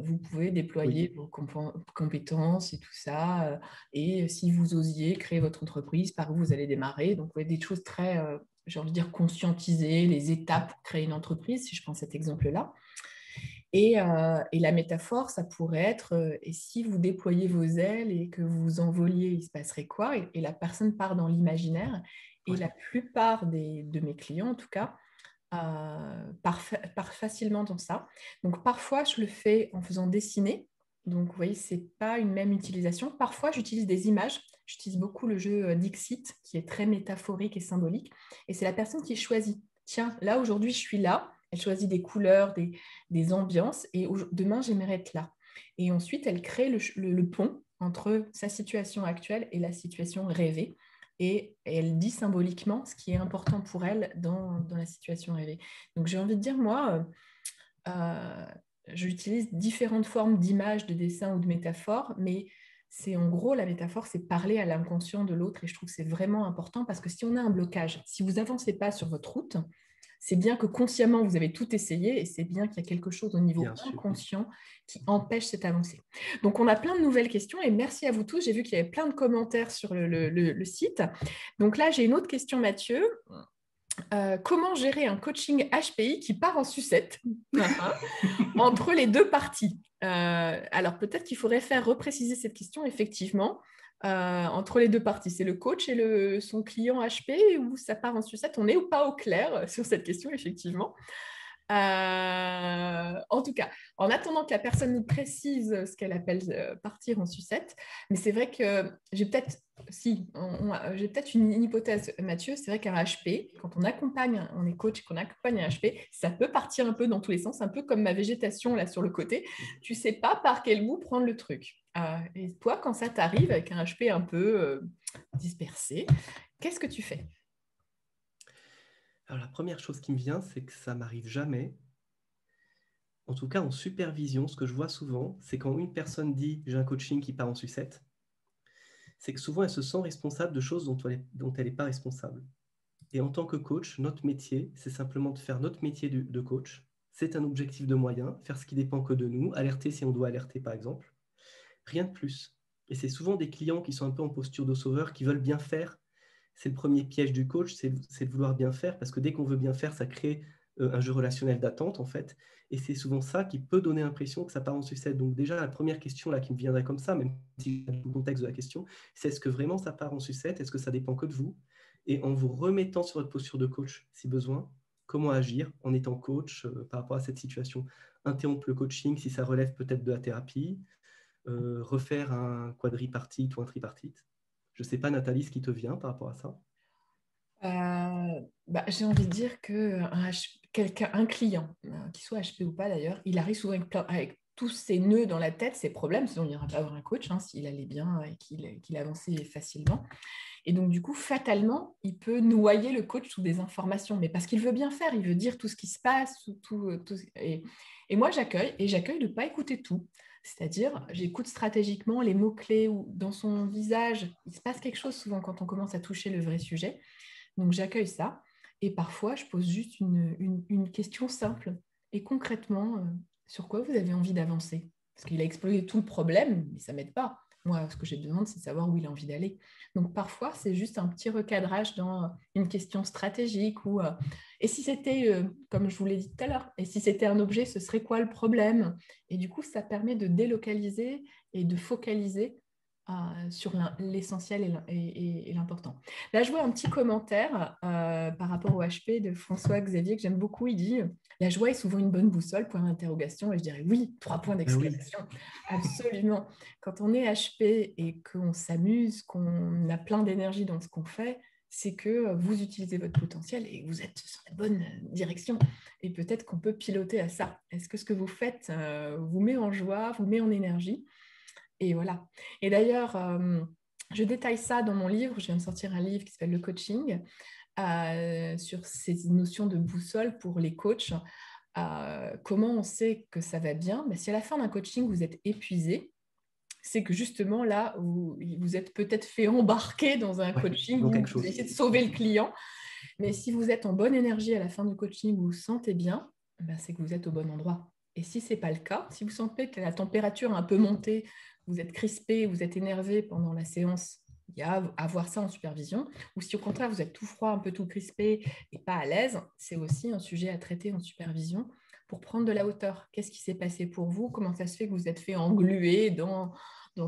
vous pouvez Oui, déployer vos compétences et tout ça, et si vous osiez créer votre entreprise, par où vous allez démarrer. Donc, ouais, des choses très, j'ai envie de dire, conscientiser les étapes pour créer une entreprise, si je prends cet exemple-là. Et la métaphore, ça pourrait être, et si vous déployiez vos ailes et que vous envoliez, il se passerait quoi? Et la personne part dans l'imaginaire. Et ouais. la plupart de mes clients, en tout cas, part facilement dans ça. Donc parfois, je le fais en faisant dessiner. Donc vous voyez, ce n'est pas une même utilisation. Parfois, j'utilise des images. J'utilise beaucoup le jeu Dixit, qui est très métaphorique et symbolique. Et c'est la personne qui choisit. Tiens, là, aujourd'hui, je suis là. Elle choisit des couleurs, des ambiances. Et demain, j'aimerais être là. Et ensuite, elle crée le pont entre sa situation actuelle et la situation rêvée. Et elle dit symboliquement ce qui est important pour elle dans la situation rêvée. Donc j'ai envie de dire, moi, j'utilise différentes formes d'images, de dessins ou de métaphores, mais c'est en gros, la métaphore, c'est parler à l'inconscient de l'autre, et je trouve que c'est vraiment important parce que si on a un blocage, si vous avancez pas sur votre route, c'est bien que consciemment, vous avez tout essayé et c'est bien qu'il y a quelque chose au niveau Bien sûr, oui. inconscient qui empêche cette avancée. Donc, on a plein de nouvelles questions et merci à vous tous. J'ai vu qu'il y avait plein de commentaires sur le site. Donc là, j'ai une autre question, Mathieu. Comment gérer un coaching HPI qui part en sucette entre les deux parties? Alors, peut-être qu'il faudrait faire repréciser cette question, effectivement. Entre les deux parties, c'est le coach et son client HP ou ça part en sucette? On n'est ou pas au clair sur cette question, effectivement. En tout cas, en attendant que la personne nous précise ce qu'elle appelle partir en sucette, mais c'est vrai que j'ai peut-être, j'ai peut-être une hypothèse, Mathieu, c'est vrai qu'un HP, quand on accompagne, on est coach et qu'on accompagne un HP, ça peut partir un peu dans tous les sens, un peu comme ma végétation là sur le côté. Tu sais pas par quel bout prendre le truc. Et toi, quand ça t'arrive avec un HP un peu dispersé, qu'est-ce que tu fais? Alors, la première chose qui me vient, c'est que ça m'arrive jamais. En tout cas, en supervision, ce que je vois souvent, c'est quand une personne dit j'ai un coaching qui part en sucette, c'est que souvent elle se sent responsable de choses dont elle n'est pas responsable. Et en tant que coach, notre métier, c'est simplement de faire notre métier de coach. C'est un objectif de moyen, faire ce qui dépend que de nous, alerter si on doit alerter par exemple. Rien de plus. Et c'est souvent des clients qui sont un peu en posture de sauveur, qui veulent bien faire. C'est le premier piège du coach, c'est de vouloir bien faire, parce que dès qu'on veut bien faire, ça crée un jeu relationnel d'attente en fait. Et c'est souvent ça qui peut donner l'impression que ça part en sucette. Donc déjà, la première question là qui me viendrait comme ça, même si j'ai le contexte de la question, c'est est-ce que vraiment ça part en sucette? Est-ce que ça dépend que de vous? Et en vous remettant sur votre posture de coach, si besoin, comment agir en étant coach par rapport à cette situation? Interrompre le coaching si ça relève peut-être de la thérapie, refaire un quadripartite ou un tripartite. Je ne sais pas, Nathalie, ce qui te vient par rapport à ça. J'ai envie de dire que un client, qu'il soit HP ou pas d'ailleurs, il arrive souvent avec tous ses nœuds dans la tête, ses problèmes, sinon il n'ira pas voir un coach s'il allait bien et qu'il avançait facilement. Et donc, du coup, fatalement, il peut noyer le coach sous des informations, mais parce qu'il veut bien faire, il veut dire tout ce qui se passe. Et moi, j'accueille de ne pas écouter tout. C'est-à-dire, j'écoute stratégiquement les mots-clés ou dans son visage, il se passe quelque chose souvent quand on commence à toucher le vrai sujet. Donc, j'accueille ça. Et parfois, je pose juste une question simple. Et concrètement, sur quoi vous avez envie d'avancer? Parce qu'il a explosé tout le problème, mais ça ne m'aide pas. Moi, ce que j'ai besoin, c'est de savoir où il a envie d'aller. Donc, parfois, c'est juste un petit recadrage dans une question stratégique ou et si c'était, comme je vous l'ai dit tout à l'heure, et si c'était un objet, ce serait quoi le problème? Et du coup, ça permet de délocaliser et de focaliser sur l'essentiel et l'important. Là, je vois un petit commentaire par rapport au HP de François Xavier que j'aime beaucoup. Il dit la joie est souvent une bonne boussole, point d'interrogation. Et je dirais oui, 3 points Ben oui, d'exclamation. Absolument. Quand on est HP et qu'on s'amuse, qu'on a plein d'énergie dans ce qu'on fait, c'est que vous utilisez votre potentiel et vous êtes sur la bonne direction. Et peut-être qu'on peut piloter à ça. Est-ce que ce que vous faites vous met en joie, vous met en énergie? Et voilà. Et d'ailleurs, je détaille ça dans mon livre. Je viens de sortir un livre qui s'appelle Le Coaching. sur ces notions de boussole pour les coachs. Comment on sait que ça va bien? Si à la fin d'un coaching, vous êtes épuisé, c'est que justement là, vous êtes peut-être fait embarquer dans un coaching dans où quelque vous chose. essayez de sauver le client. Mais si vous êtes en bonne énergie à la fin du coaching, vous vous sentez bien, c'est que vous êtes au bon endroit. Et si ce n'est pas le cas, si vous sentez que la température a un peu monté, vous êtes crispé, vous êtes énervé pendant la séance, il y a à voir ça en supervision. Ou si au contraire, vous êtes tout froid, un peu tout crispé et pas à l'aise, c'est aussi un sujet à traiter en supervision pour prendre de la hauteur. Qu'est-ce qui s'est passé pour vous? Comment ça se fait que vous êtes fait engluer dans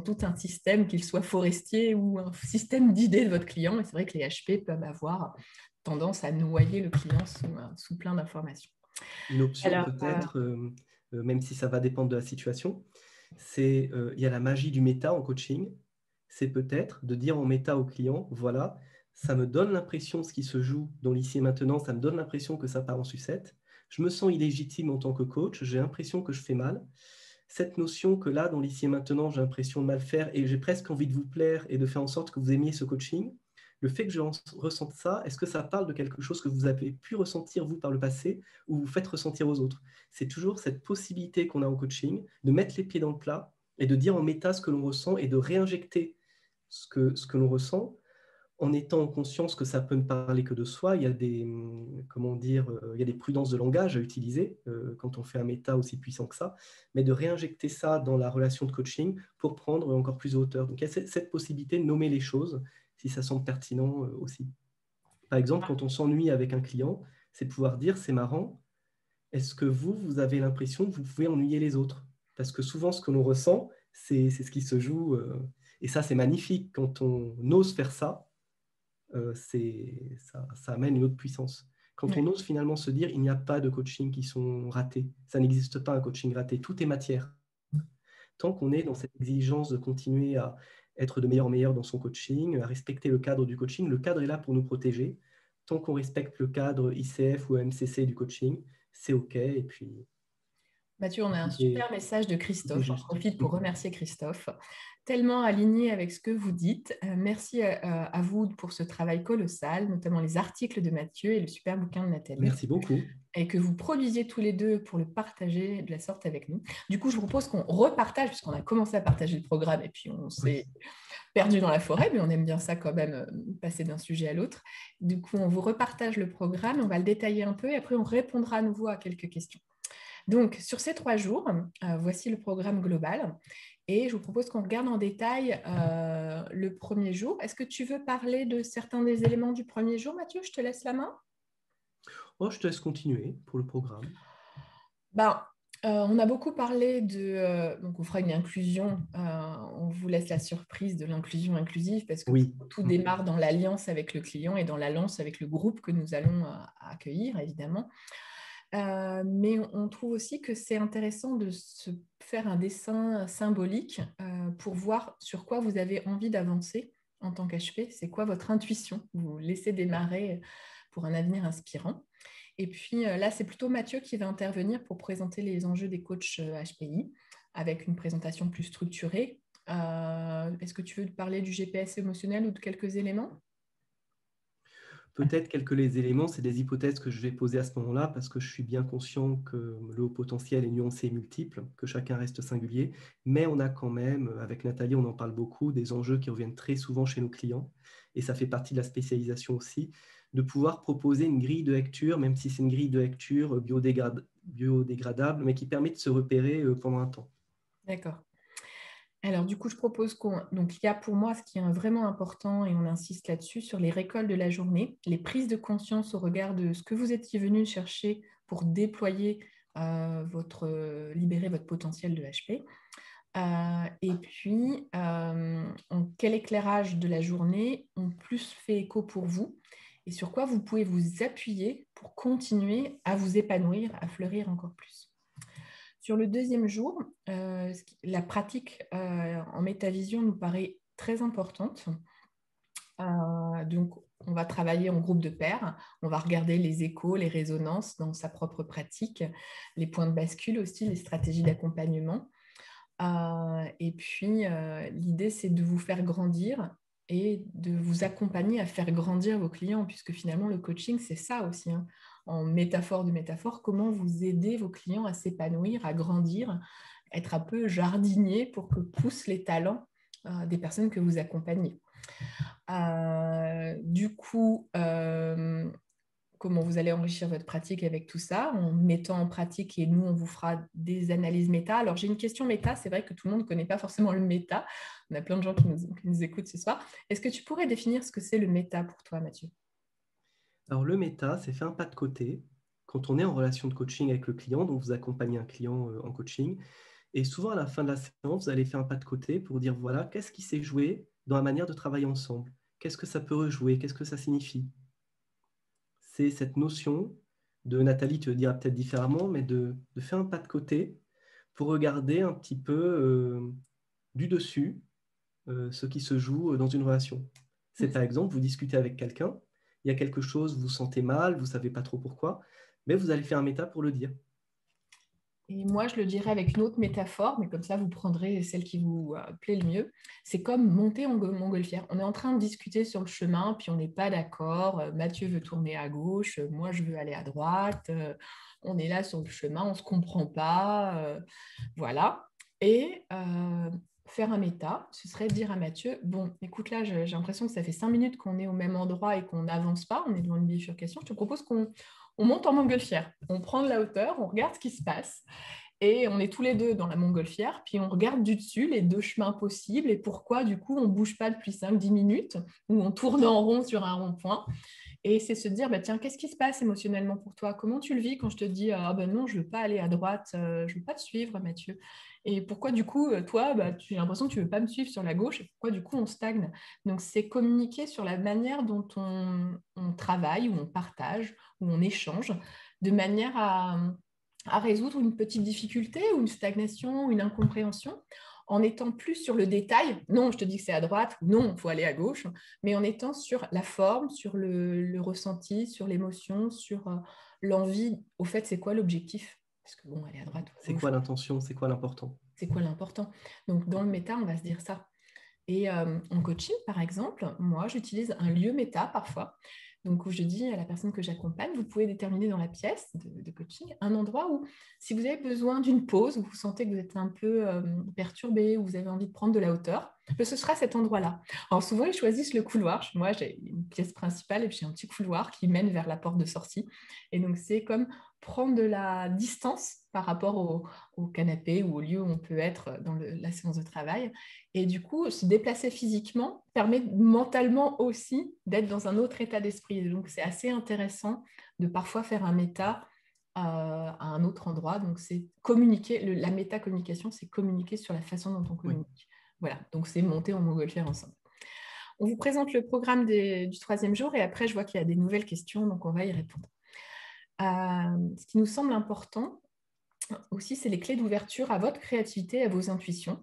tout un système, qu'il soit forestier ou un système d'idées de votre client? Et c'est vrai que les HP peuvent avoir tendance à noyer le client sous plein d'informations. Une option Alors, peut-être, même si ça va dépendre de la situation, c'est il y a la magie du méta en coaching. C'est peut-être de dire en méta au client, voilà, ça me donne l'impression, ce qui se joue dans l'ici et maintenant, ça me donne l'impression que ça part en sucette. Je me sens illégitime en tant que coach, j'ai l'impression que je fais mal. Cette notion que là, dans l'ici et maintenant, j'ai l'impression de mal faire et j'ai presque envie de vous plaire et de faire en sorte que vous aimiez ce coaching, le fait que je ressente ça, est-ce que ça parle de quelque chose que vous avez pu ressentir vous par le passé ou vous faites ressentir aux autres? C'est toujours cette possibilité qu'on a en coaching de mettre les pieds dans le plat et de dire en méta ce que l'on ressent et de réinjecter ce que l'on ressent en étant en conscience que ça peut ne parler que de soi. Il y a des, comment dire, il y a des prudences de langage à utiliser quand on fait un méta aussi puissant que ça, mais de réinjecter ça dans la relation de coaching pour prendre encore plus de hauteur. Donc il y a cette possibilité de nommer les choses si ça semble pertinent aussi. Par exemple, quand on s'ennuie avec un client, c'est de pouvoir dire, c'est marrant, est-ce que vous avez l'impression que vous pouvez ennuyer les autres? Parce que souvent, ce que l'on ressent, c'est ce qui se joue. Et ça, c'est magnifique. Quand on ose faire ça, ça amène une autre puissance. Quand on ose finalement se dire, il n'y a pas de coaching qui sont ratés. Ça n'existe pas un coaching raté. Tout est matière. Tant qu'on est dans cette exigence de continuer à être de meilleur en meilleur dans son coaching, à respecter le cadre du coaching, le cadre est là pour nous protéger. Tant qu'on respecte le cadre ICF ou MCC du coaching, c'est OK. Et puis, Mathieu, on a un super message de tout est Christophe. J'en juste. profite pour remercier Christophe. Tellement aligné avec ce que vous dites. Merci à vous pour ce travail colossal, notamment les articles de Mathieu et le super bouquin de Nathalie. Merci beaucoup. Et que vous produisiez tous les deux pour le partager de la sorte avec nous. Du coup, je vous propose qu'on repartage, puisqu'on a commencé à partager le programme et puis on s'est perdu dans la forêt, mais on aime bien ça quand même, passer d'un sujet à l'autre. Du coup, on vous repartage le programme, on va le détailler un peu et après on répondra à nouveau à quelques questions. Donc, sur ces 3 jours, voici le programme global. Et je vous propose qu'on regarde en détail le premier jour. Est-ce que tu veux parler de certains des éléments du premier jour, Mathieu? Je te laisse la main. Je te laisse continuer pour le programme. On a beaucoup parlé donc on fera une inclusion, on vous laisse la surprise de l'inclusion inclusive parce que tout démarre dans l'alliance avec le client et dans l'alliance avec le groupe que nous allons accueillir, évidemment. Mais on trouve aussi que c'est intéressant de se faire un dessin symbolique pour voir sur quoi vous avez envie d'avancer en tant qu'HP. C'est quoi votre intuition? Vous laissez démarrer pour un avenir inspirant. Et puis là, c'est plutôt Mathieu qui va intervenir pour présenter les enjeux des coachs HPI avec une présentation plus structurée. Est-ce que tu veux parler du GPS émotionnel ou de quelques éléments? Peut-être quelques éléments, c'est des hypothèses que je vais poser à ce moment-là parce que je suis bien conscient que le haut potentiel est nuancé et multiple, que chacun reste singulier, mais on a quand même, avec Nathalie, on en parle beaucoup, des enjeux qui reviennent très souvent chez nos clients et ça fait partie de la spécialisation aussi, de pouvoir proposer une grille de lecture, même si c'est une grille de lecture biodégradable, mais qui permet de se repérer pendant un temps. D'accord. Alors, du coup, je propose Donc, il y a pour moi ce qui est vraiment important, et on insiste là-dessus, sur les récoltes de la journée, les prises de conscience au regard de ce que vous étiez venu chercher pour déployer libérer votre potentiel de HP. Et puis, quel éclairage de la journée ont plus fait écho pour vous et sur quoi vous pouvez vous appuyer pour continuer à vous épanouir, à fleurir encore plus. Sur le deuxième jour, la pratique en métavision nous paraît très importante. Donc, on va travailler en groupe de pairs, on va regarder les échos, les résonances dans sa propre pratique, les points de bascule aussi, les stratégies d'accompagnement. Et puis, l'idée, c'est de vous faire grandir et de vous accompagner à faire grandir vos clients, puisque finalement, le coaching, c'est ça aussi, hein. En métaphore de métaphore, comment vous aidez vos clients à s'épanouir, à grandir, être un peu jardinier pour que poussent les talents des personnes que vous accompagnez. Du coup, comment vous allez enrichir votre pratique avec tout ça, en mettant en pratique, et nous, on vous fera des analyses méta. Alors, j'ai une question méta, c'est vrai que tout le monde ne connaît pas forcément le méta. On a plein de gens qui nous écoutent ce soir. Est-ce que tu pourrais définir ce que c'est le méta pour toi, Mathieu? Alors, le méta, c'est faire un pas de côté quand on est en relation de coaching avec le client, donc vous accompagnez un client en coaching, et souvent à la fin de la séance, vous allez faire un pas de côté pour dire, voilà, qu'est-ce qui s'est joué dans la manière de travailler ensemble? Qu'est-ce que ça peut rejouer? Qu'est-ce que ça signifie? C'est cette notion de, Nathalie, tu le diras peut-être différemment, mais de faire un pas de côté pour regarder un petit peu du dessus ce qui se joue dans une relation. C'est par exemple, vous discutez avec quelqu'un, il y a quelque chose, vous vous sentez mal, vous ne savez pas trop pourquoi, mais vous allez faire un méta pour le dire. Et moi, je le dirais avec une autre métaphore, mais comme ça, vous prendrez celle qui vous plaît le mieux. C'est comme monter en montgolfière. On est en train de discuter sur le chemin, puis on n'est pas d'accord. Mathieu veut tourner à gauche, moi, je veux aller à droite. On est là sur le chemin, on ne se comprend pas. Voilà. Et faire un méta, ce serait dire à Mathieu, bon, écoute, là, j'ai l'impression que ça fait 5 minutes qu'on est au même endroit et qu'on n'avance pas, on est devant une bifurcation. Je te propose qu'on monte en montgolfière. On prend de la hauteur, on regarde ce qui se passe. Et on est tous les deux dans la montgolfière, puis on regarde du dessus les deux chemins possibles et pourquoi, du coup, on ne bouge pas depuis 5-10 minutes ou on tourne en rond sur un rond-point. Et c'est se dire, bah, tiens, qu'est-ce qui se passe émotionnellement pour toi? Comment tu le vis quand je te dis, ah ben non, je ne veux pas aller à droite, je ne veux pas te suivre, Mathieu? Et pourquoi, du coup, toi, bah, tu as l'impression que tu ne veux pas me suivre sur la gauche, et pourquoi, du coup, on stagne? Donc, c'est communiquer sur la manière dont on travaille, ou on partage, ou on échange, de manière à résoudre une petite difficulté, ou une stagnation, ou une incompréhension, en étant plus sur le détail. Non, je te dis que c'est à droite, ou non, il faut aller à gauche, mais en étant sur la forme, sur le ressenti, sur l'émotion, sur l'envie. Au fait, c'est quoi l'objectif? Parce que bon, aller à droite ou à C'est gauche, quoi l'intention? C'est quoi l'important? c'est quoi l'important? Donc, dans le méta, on va se dire ça. Et en coaching, par exemple, moi, j'utilise un lieu méta parfois. Donc, où je dis à la personne que j'accompagne, vous pouvez déterminer dans la pièce de coaching un endroit où, si vous avez besoin d'une pause, où vous sentez que vous êtes un peu perturbé, ou vous avez envie de prendre de la hauteur, ce sera cet endroit-là. Alors, souvent, ils choisissent le couloir. Moi, j'ai une pièce principale et puis j'ai un petit couloir qui mène vers la porte de sortie. Et donc, c'est comme prendre de la distance par rapport au canapé ou au lieu où on peut être dans la séance de travail. Et du coup, se déplacer physiquement permet mentalement aussi d'être dans un autre état d'esprit. Donc, c'est assez intéressant de parfois faire un méta à un autre endroit. Donc, c'est communiquer. La méta-communication, c'est communiquer sur la façon dont on communique. Oui. Voilà, donc c'est monter en montgolfière ensemble. On vous présente le programme du 3e jour et après, je vois qu'il y a des nouvelles questions, donc on va y répondre. Ce qui nous semble important aussi, c'est les clés d'ouverture à votre créativité, à vos intuitions.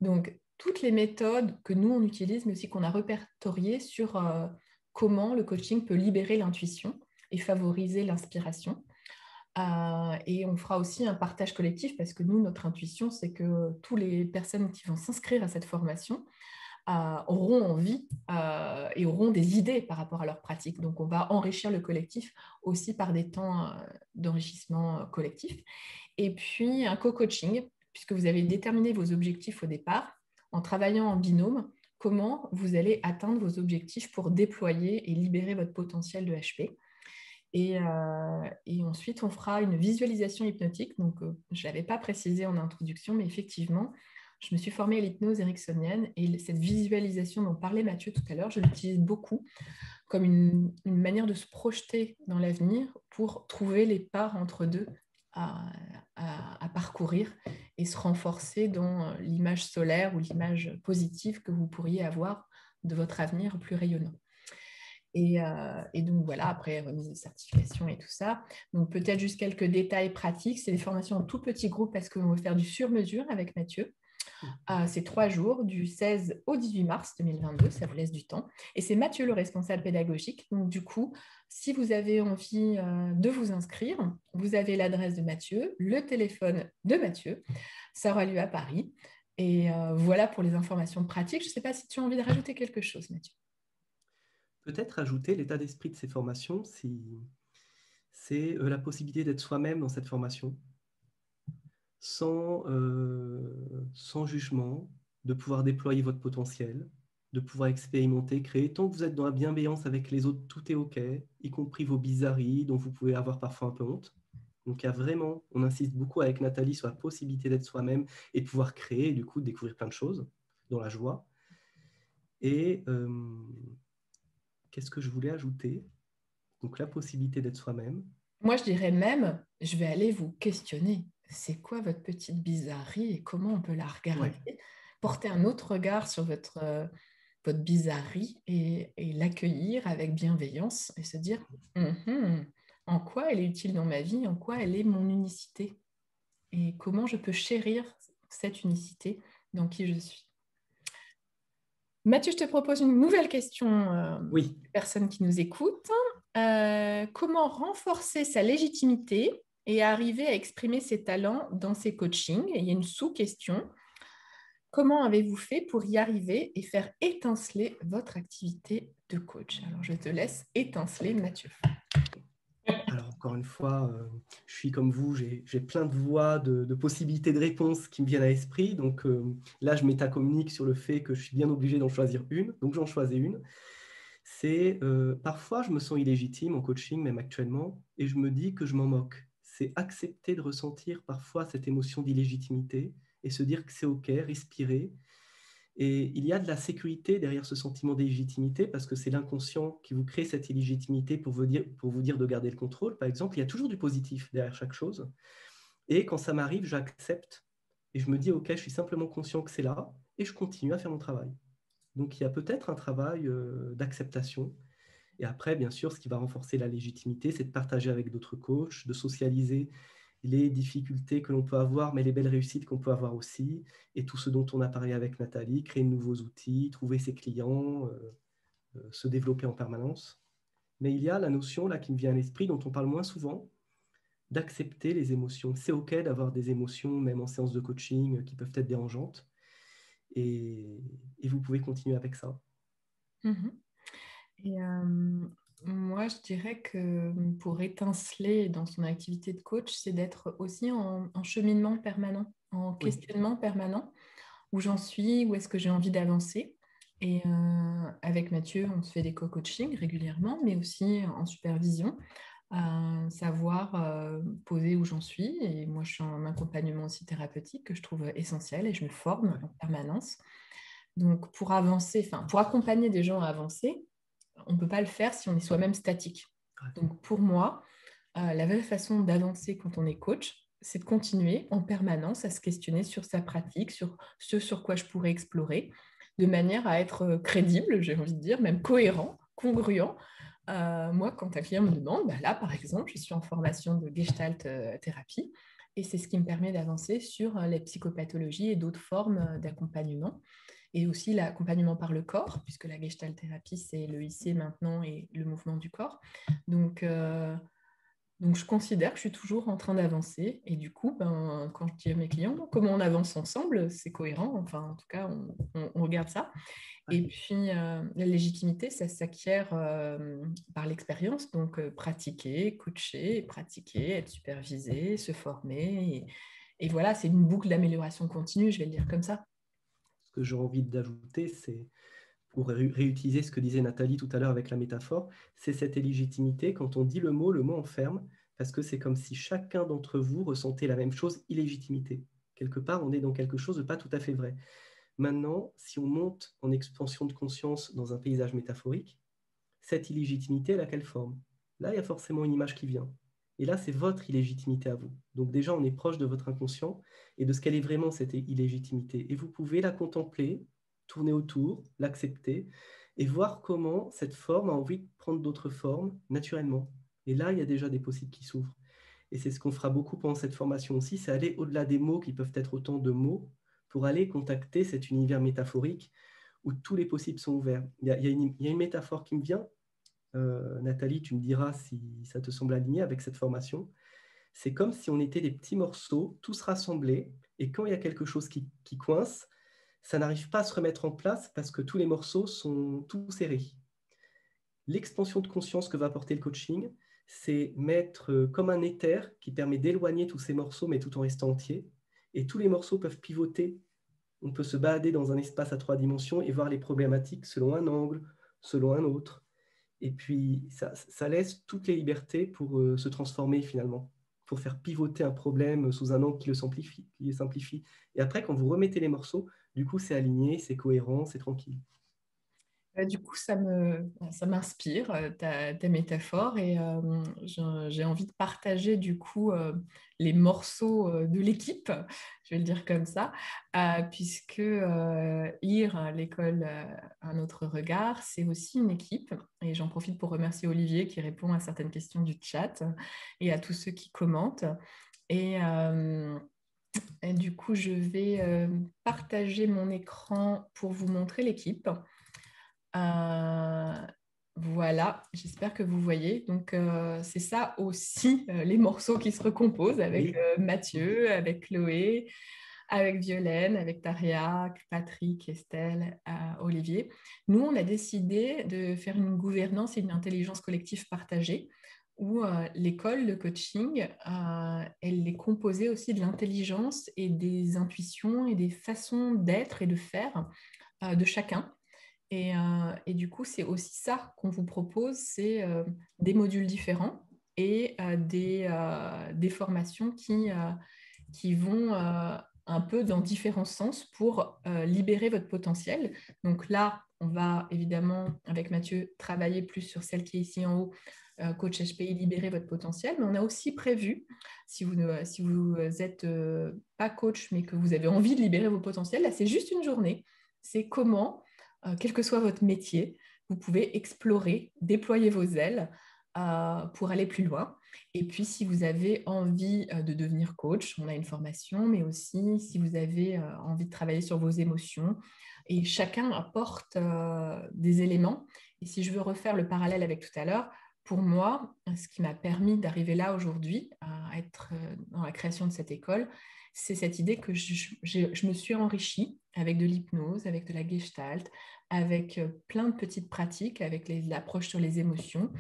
Donc, toutes les méthodes que nous, on utilise, mais aussi qu'on a répertoriées sur comment le coaching peut libérer l'intuition et favoriser l'inspiration. Et on fera aussi un partage collectif parce que nous, notre intuition, c'est que toutes les personnes qui vont s'inscrire à cette formation auront envie et auront des idées par rapport à leur pratique. Donc, on va enrichir le collectif aussi par des temps d'enrichissement collectif. Et puis, un co-coaching, puisque vous avez déterminé vos objectifs au départ, en travaillant en binôme, comment vous allez atteindre vos objectifs pour déployer et libérer votre potentiel de HP. Et ensuite, on fera une visualisation hypnotique. Donc, je ne l'avais pas précisé en introduction, mais effectivement, je me suis formée à l'hypnose ericksonienne et cette visualisation dont parlait Mathieu tout à l'heure, je l'utilise beaucoup comme une manière de se projeter dans l'avenir pour trouver les parts entre deux à parcourir et se renforcer dans l'image solaire ou l'image positive que vous pourriez avoir de votre avenir plus rayonnant. Et donc voilà, après remise de certification et tout ça. Donc peut-être juste quelques détails pratiques. C'est des formations en tout petit groupe parce qu'on va faire du sur-mesure avec Mathieu. C'est 3 jours, du 16 au 18 mars 2022, ça vous laisse du temps. Et c'est Mathieu le responsable pédagogique. Donc du coup, si vous avez envie de vous inscrire, vous avez l'adresse de Mathieu, le téléphone de Mathieu. Ça aura lieu à Paris. Et voilà pour les informations pratiques. Je ne sais pas si tu as envie de rajouter quelque chose, Mathieu. Peut-être ajouter l'état d'esprit de ces formations, si c'est la possibilité d'être soi-même dans cette formation, sans jugement, de pouvoir déployer votre potentiel, de pouvoir expérimenter, créer. Tant que vous êtes dans la bienveillance avec les autres, tout est OK, y compris vos bizarreries dont vous pouvez avoir parfois un peu honte. Donc, il y a vraiment, on insiste beaucoup avec Nathalie sur la possibilité d'être soi-même et de pouvoir créer, et du coup, de découvrir plein de choses dans la joie. Et qu'est-ce que je voulais ajouter? Donc, la possibilité d'être soi-même. Moi, je dirais même, je vais aller vous questionner. C'est quoi votre petite bizarrerie et comment on peut la Ouais, regarder? Porter un autre regard sur votre bizarrerie et l'accueillir avec bienveillance et se dire, Mhm, en quoi elle est utile dans ma vie, en quoi elle est mon unicité et comment je peux chérir cette unicité dans qui je suis. Mathieu, je te propose une nouvelle question, oui. personne qui nous écoute. Comment renforcer sa légitimité et arriver à exprimer ses talents dans ses coachings? Et il y a une sous-question. Comment avez-vous fait pour y arriver et faire étinceler votre activité de coach? Alors, je te laisse étinceler, Mathieu. Alors, encore une fois, je suis comme vous, j'ai plein de voies, de possibilités de réponses qui me viennent à l'esprit. Donc là, je métacommunique sur le fait que je suis bien obligé d'en choisir une. Donc, j'en choisis une. C'est parfois, je me sens illégitime en coaching, même actuellement, et je me dis que je m'en moque. C'est accepter de ressentir parfois cette émotion d'illégitimité et se dire que c'est OK, respirer. Et il y a de la sécurité derrière ce sentiment d'illégitimité parce que c'est l'inconscient qui vous crée cette illégitimité pour vous dire de garder le contrôle. Par exemple, il y a toujours du positif derrière chaque chose. Et quand ça m'arrive, j'accepte et je me dis, OK, je suis simplement conscient que c'est là et je continue à faire mon travail. Donc il y a peut-être un travail d'acceptation. Et après, bien sûr, ce qui va renforcer la légitimité, c'est de partager avec d'autres coachs, de socialiser les difficultés que l'on peut avoir, mais les belles réussites qu'on peut avoir aussi, et tout ce dont on a parlé avec Nathalie, créer de nouveaux outils, trouver ses clients, se développer en permanence. Mais il y a la notion là qui me vient à l'esprit, dont on parle moins souvent, d'accepter les émotions. C'est OK d'avoir des émotions, même en séance de coaching, qui peuvent être dérangeantes, et, et vous pouvez continuer avec ça. Mhm. Et moi, je dirais que pour étinceler dans son activité de coach, c'est d'être aussi en cheminement permanent, en Oui, questionnement permanent, où j'en suis, où est-ce que j'ai envie d'avancer. Et avec Mathieu, on se fait des co-coaching régulièrement, mais aussi en supervision, savoir poser où j'en suis. Et moi, je suis en accompagnement aussi thérapeutique que je trouve essentiel et je me forme ouais, en permanence. Donc, pour avancer, enfin, pour accompagner des gens à avancer, on ne peut pas le faire si on est soi-même statique. ouais, Donc pour moi, la vraie façon d'avancer quand on est coach, c'est de continuer en permanence à se questionner sur sa pratique, sur ce sur quoi je pourrais explorer, de manière à être crédible, j'ai envie de dire, même cohérent, congruent. Moi, quand un client me demande, bah là, par exemple, je suis en formation de Gestalt thérapie, et c'est ce qui me permet d'avancer sur les psychopathologies et d'autres formes d'accompagnement et aussi l'accompagnement par le corps, puisque la gestalt thérapie, c'est le IC maintenant et le mouvement du corps. Donc, donc, je considère que je suis toujours en train d'avancer. Et du coup, ben, quand je dis à mes clients comment on avance ensemble, c'est cohérent. Enfin, en tout cas, on regarde ça. ouais. Et puis, la légitimité, ça s'acquiert par l'expérience. Donc, pratiquer, coacher, pratiquer, être supervisé, se former. Et voilà, c'est une boucle d'amélioration continue, je vais le dire comme ça. Ce que j'ai envie d'ajouter, c'est pour réutiliser ce que disait Nathalie tout à l'heure avec la métaphore, c'est cette illégitimité. Quand on dit le mot enferme, parce que c'est comme si chacun d'entre vous ressentait la même chose, illégitimité. Quelque part, on est dans quelque chose de pas tout à fait vrai. Maintenant, si on monte en expansion de conscience dans un paysage métaphorique, cette illégitimité, elle a quelle forme? Là, il y a forcément une image qui vient. Et là, c'est votre illégitimité à vous. Donc déjà, on est proche de votre inconscient et de ce qu'elle est vraiment, cette illégitimité. Et vous pouvez la contempler, tourner autour, l'accepter et voir comment cette forme a envie de prendre d'autres formes naturellement. Et là, il y a déjà des possibles qui s'ouvrent. Et c'est ce qu'on fera beaucoup pendant cette formation aussi, c'est aller au-delà des mots qui peuvent être autant de mots pour aller contacter cet univers métaphorique où tous les possibles sont ouverts. Il y a une métaphore qui me vient, Nathalie, tu me diras si ça te semble aligné avec cette formation, C'est comme si on était des petits morceaux, tous rassemblés, et quand il y a quelque chose qui coince, ça n'arrive pas à se remettre en place parce que tous les morceaux sont tous serrés. L'expansion de conscience que va apporter le coaching, c'est mettre comme un éther qui permet d'éloigner tous ces morceaux, mais tout en restant entier. Et tous les morceaux peuvent pivoter. On peut se balader dans un espace à 3 dimensions et voir les problématiques selon un angle, selon un autre. Et puis, ça laisse toutes les libertés pour se transformer finalement, pour faire pivoter un problème sous un angle qui le simplifie. Et après, quand vous remettez les morceaux, du coup, c'est aligné, c'est cohérent, c'est tranquille. Du coup, ça m'inspire, ta métaphore, et j'ai envie de partager du coup les morceaux de l'équipe, je vais le dire comme ça, puisque IR, l'école Un autre regard, c'est aussi une équipe. Et j'en profite pour remercier Olivier qui répond à certaines questions du chat et à tous ceux qui commentent. Et, euh, et du coup, je vais partager mon écran pour vous montrer l'équipe. Euh, voilà, j'espère que vous voyez. Donc, c'est ça aussi, les morceaux qui se recomposent avec Oui. Mathieu, avec Chloé, avec Violaine, avec Taria, Patrick, Estelle, Olivier. Nous, on a décidé de faire une gouvernance et une intelligence collective partagée où l'école de coaching, elle est composée aussi de l'intelligence et des intuitions et des façons d'être et de faire de chacun. Et du coup, c'est aussi ça qu'on vous propose, c'est des modules différents et des formations qui vont un peu dans différents sens pour libérer votre potentiel. Donc là, on va évidemment, avec Mathieu, travailler plus sur celle qui est ici en haut, coach HPI, libérer votre potentiel. Mais on a aussi prévu, si vous êtes pas coach, mais que vous avez envie de libérer vos potentiels, là, c'est juste une journée. C'est comment quel que soit votre métier, vous pouvez explorer, déployer vos ailes pour aller plus loin. Et puis, si vous avez envie de devenir coach, on a une formation, mais aussi si vous avez envie de travailler sur vos émotions, et chacun apporte des éléments. Et si je veux refaire le parallèle avec tout à l'heure, pour moi, ce qui m'a permis d'arriver là aujourd'hui, à être dans la création de cette école, c'est cette idée que je me suis enrichie avec de l'hypnose, avec de la gestalt, avec plein de petites pratiques, avec l'approche sur les émotions,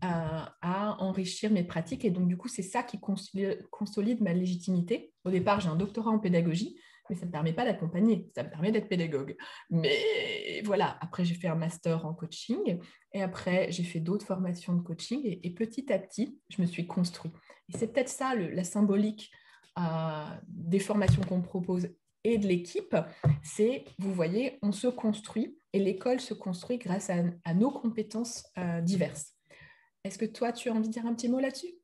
à enrichir mes pratiques. Et donc, du coup, c'est ça qui consolide ma légitimité. Au départ, j'ai un doctorat en pédagogie, mais ça ne me permet pas d'accompagner, ça me permet d'être pédagogue. Mais voilà, après, j'ai fait un master en coaching, et après, j'ai fait d'autres formations de coaching, et petit à petit, je me suis construit. Et c'est peut-être ça, la symbolique des formations qu'on propose et de l'équipe, c'est, vous voyez, on se construit et l'école se construit grâce à nos compétences diverses. Est-ce que toi, tu as envie de dire un petit mot là-dessus?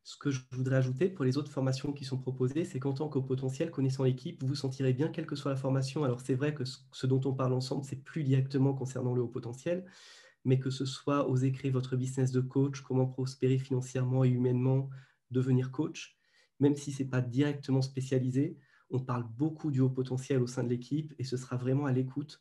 Ce que je voudrais ajouter pour les autres formations qui sont proposées, c'est qu'en tant qu'au potentiel, connaissant l'équipe, vous vous sentirez bien quelle que soit la formation. Alors c'est vrai que ce dont on parle ensemble, c'est plus directement concernant le haut potentiel, mais que ce soit oser créer votre business de coach, comment prospérer financièrement et humainement, devenir coach, même si ce n'est pas directement spécialisé, on parle beaucoup du haut potentiel au sein de l'équipe et ce sera vraiment à l'écoute.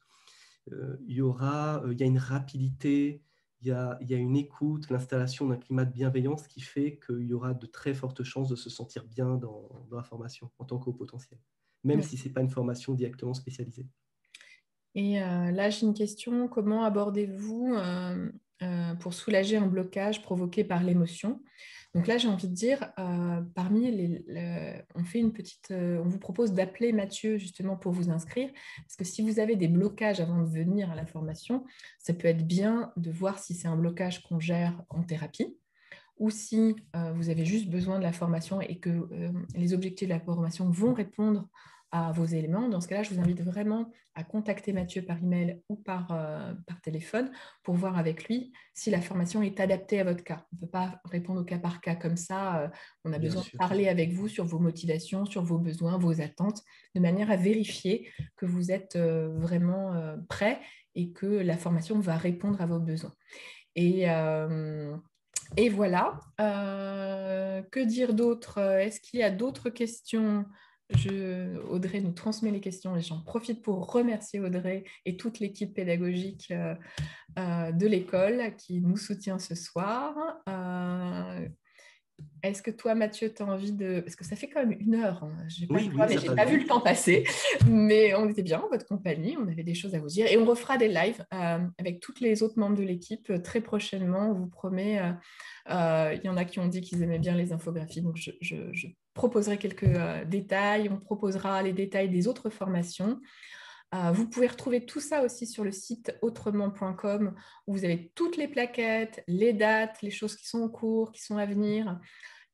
Il y a une rapidité, il y a une écoute, l'installation d'un climat de bienveillance qui fait qu'il y aura de très fortes chances de se sentir bien dans la formation en tant qu'au potentiel, même Ouais. si ce n'est pas une formation directement spécialisée. Et là, j'ai une question. Comment abordez-vous pour soulager un blocage provoqué par l'émotion? Donc là, j'ai envie de dire, on fait une petite, on vous propose d'appeler Mathieu justement pour vous inscrire, parce que si vous avez des blocages avant de venir à la formation, ça peut être bien de voir si c'est un blocage qu'on gère en thérapie, ou si vous avez juste besoin de la formation et que les objectifs de la formation vont répondre à vos éléments. Dans ce cas-là, je vous invite vraiment à contacter Mathieu par email ou par téléphone pour voir avec lui si la formation est adaptée à votre cas. On ne peut pas répondre au cas par cas comme ça. On a Bien besoin de sûr. parler avec vous sur vos motivations, sur vos besoins, vos attentes, de manière à vérifier que vous êtes vraiment prêt et que la formation va répondre à vos besoins. Et, euh, et voilà. Que dire d'autre? Est-ce qu'il y a d'autres questions? Audrey nous transmet les questions et j'en profite pour remercier Audrey et toute l'équipe pédagogique de l'école qui nous soutient ce soir. Est-ce que toi, Mathieu, tu as envie de... Parce que ça fait quand même 1 heure. Hein. Je sais pas Oui, toi, oui, mais ça je n'ai passe pas vu le vite. temps passer. Mais on était bien en votre compagnie. On avait des choses à vous dire. Et on refera des lives avec tous les autres membres de l'équipe très prochainement. On vous promet. Il y en a qui ont dit qu'ils aimaient bien les infographies. Donc, je proposerai quelques détails. On proposera les détails des autres formations. Vous pouvez retrouver tout ça aussi sur le site autrement.com où vous avez toutes les plaquettes, les dates, les choses qui sont en cours, qui sont à venir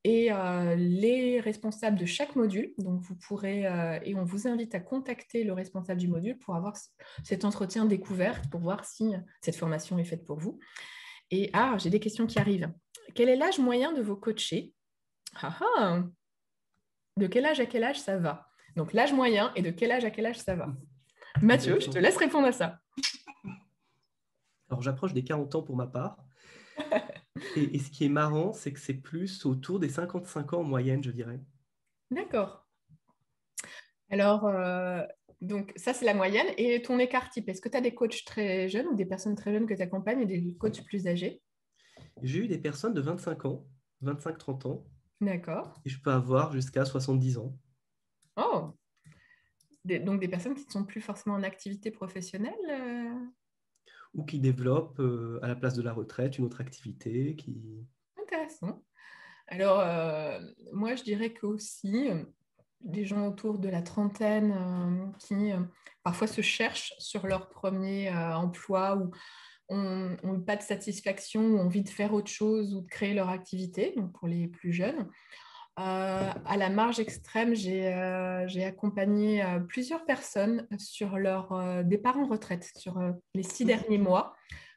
et les responsables de chaque module. Donc, vous pourrez, et on vous invite à contacter le responsable du module pour avoir cet entretien découverte, pour voir si cette formation est faite pour vous. Et j'ai des questions qui arrivent. Quel est l'âge moyen de vos coachés? De quel âge à quel âge ça va? Donc, l'âge moyen et de quel âge à quel âge ça va? Mathieu, je te laisse répondre à ça. Alors, j'approche des 40 ans pour ma part. Et ce qui est marrant, c'est que c'est plus autour des 55 ans en moyenne, je dirais. D'accord. Alors, donc ça, c'est la moyenne. Et ton écart type, est-ce que tu as des coachs très jeunes ou des personnes très jeunes que tu accompagnes et des coachs plus âgés? J'ai eu des personnes de 25 ans, 25-30 ans, D'accord. et je peux avoir jusqu'à 70 ans. Oh, donc des personnes qui ne sont plus forcément en activité professionnelle Ou qui développent à la place de la retraite une autre activité. Intéressant. Alors, moi, je dirais qu'aussi, des gens autour de la trentaine qui parfois se cherchent sur leur premier emploi ou ont pas de satisfaction ou envie de faire autre chose ou de créer leur activité, donc pour les plus jeunes. À la marge extrême, j'ai accompagné plusieurs personnes sur leur départ en retraite, sur les 6 derniers mois.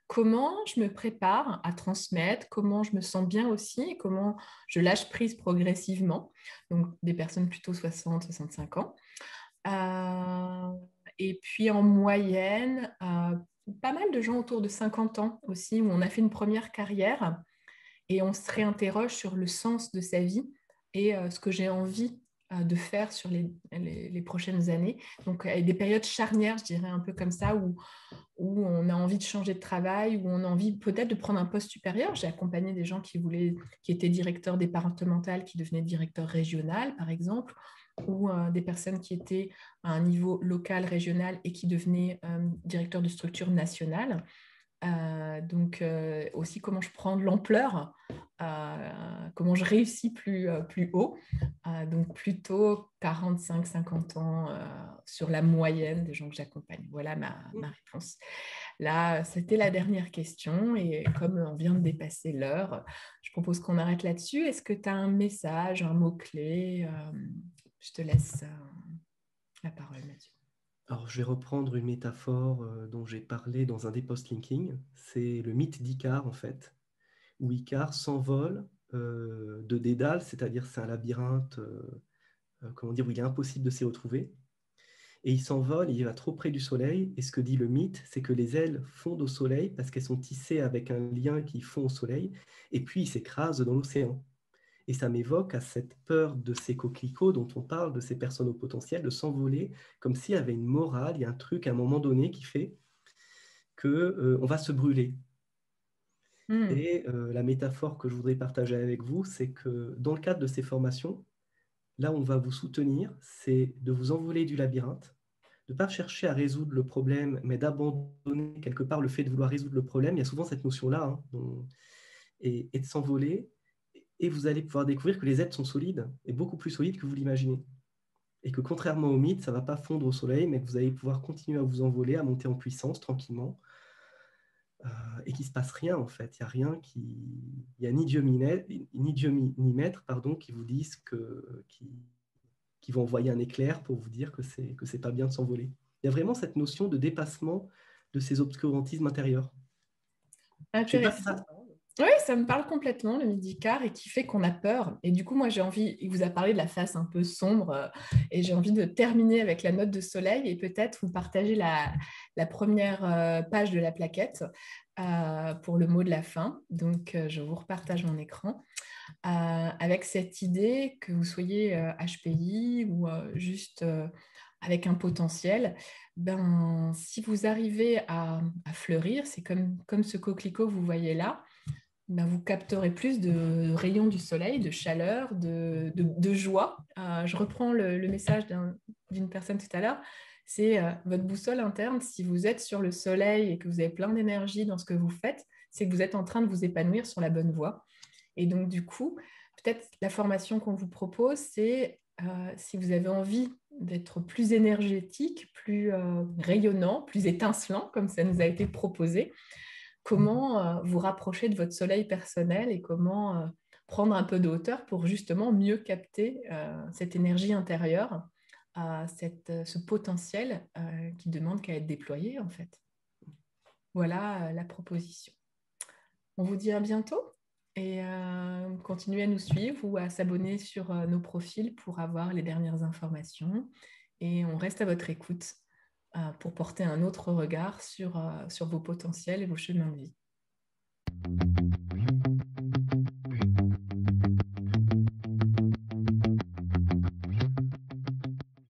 Comment je me prépare à transmettre, comment je me sens bien aussi, et comment je lâche prise progressivement. Donc, des personnes plutôt 60-65 ans. Et puis, en moyenne, pas mal de gens autour de 50 ans aussi, où on a fait une première carrière et on se réinterroge sur le sens de sa vie et ce que j'ai envie de faire sur les prochaines années. Donc, des périodes charnières, je dirais un peu comme ça, où on a envie de changer de travail, où on a envie peut-être de prendre un poste supérieur. J'ai accompagné des gens qui étaient directeurs départemental, qui devenaient directeurs régional, par exemple, ou des personnes qui étaient à un niveau local, régional et qui devenaient directeurs de structure nationale. Donc aussi comment je prends de l'ampleur, comment je réussis plus haut. Donc plutôt 45-50 ans sur la moyenne des gens que j'accompagne. Voilà ma réponse. Là, c'était la dernière question et comme on vient de dépasser l'heure, je propose qu'on arrête là-dessus. Est-ce que tu as un message, un mot-clé? Je te laisse la parole, Mathieu. Alors, je vais reprendre une métaphore dont j'ai parlé dans un des post-linking. C'est le mythe d'Icare, en fait, où Icare s'envole de Dédale, c'est-à-dire c'est un labyrinthe comment dire, où il est impossible de s'y retrouver. Et il s'envole, il va trop près du soleil. Et ce que dit le mythe, c'est que les ailes fondent au soleil parce qu'elles sont tissées avec un lien qui fond au soleil. Et puis, il s'écrase dans l'océan. Et ça m'évoque à cette peur de ces coquelicots dont on parle, de ces personnes au potentiel, de s'envoler comme s'il y avait une morale, il y a un truc à un moment donné qui fait que on va se brûler. Et la métaphore que je voudrais partager avec vous, c'est que dans le cadre de ces formations, là où on va vous soutenir, c'est de vous envoler du labyrinthe, de ne pas chercher à résoudre le problème, mais d'abandonner quelque part le fait de vouloir résoudre le problème. Il y a souvent cette notion-là, hein, et de s'envoler. Et vous allez pouvoir découvrir que les êtres sont solides, et beaucoup plus solides que vous l'imaginez. Et que contrairement au mythe, ça ne va pas fondre au soleil, mais que vous allez pouvoir continuer à vous envoler, à monter en puissance tranquillement, et qu'il ne se passe rien en fait. Il n'y a rien qui. Il n'y a ni Dieu ni maître pardon, qui vous disent qui vont envoyer un éclair pour vous dire que c'est pas bien de s'envoler. Il y a vraiment cette notion de dépassement de ces obscurantismes intérieurs. Je sais pas si Intéressant. ça. Oui, ça me parle complètement, le midi-car, et qui fait qu'on a peur. Et du coup, moi, j'ai envie, il vous a parlé de la face un peu sombre, et j'ai envie de terminer avec la note de soleil et peut-être vous partager la première page de la plaquette pour le mot de la fin. Donc, je vous repartage mon écran avec cette idée que vous soyez HPI ou juste avec un potentiel. Si vous arrivez à fleurir, c'est comme ce coquelicot que vous voyez là, ben, vous capterez plus de rayons du soleil, de chaleur, de joie. Je reprends le message d'une personne tout à l'heure. C'est votre boussole interne. Si vous êtes sur le soleil et que vous avez plein d'énergie dans ce que vous faites, c'est que vous êtes en train de vous épanouir sur la bonne voie. Et donc, du coup, peut-être la formation qu'on vous propose, c'est si vous avez envie d'être plus énergétique, plus rayonnant, plus étincelant, comme ça nous a été proposé, comment vous rapprocher de votre soleil personnel et comment prendre un peu de hauteur pour justement mieux capter cette énergie intérieure, ce potentiel qui demande qu'à être déployé en fait. Voilà la proposition. On vous dit à bientôt et continuez à nous suivre ou à s'abonner sur nos profils pour avoir les dernières informations. Et on reste à votre écoute pour porter un autre regard sur vos potentiels et vos chemins de vie.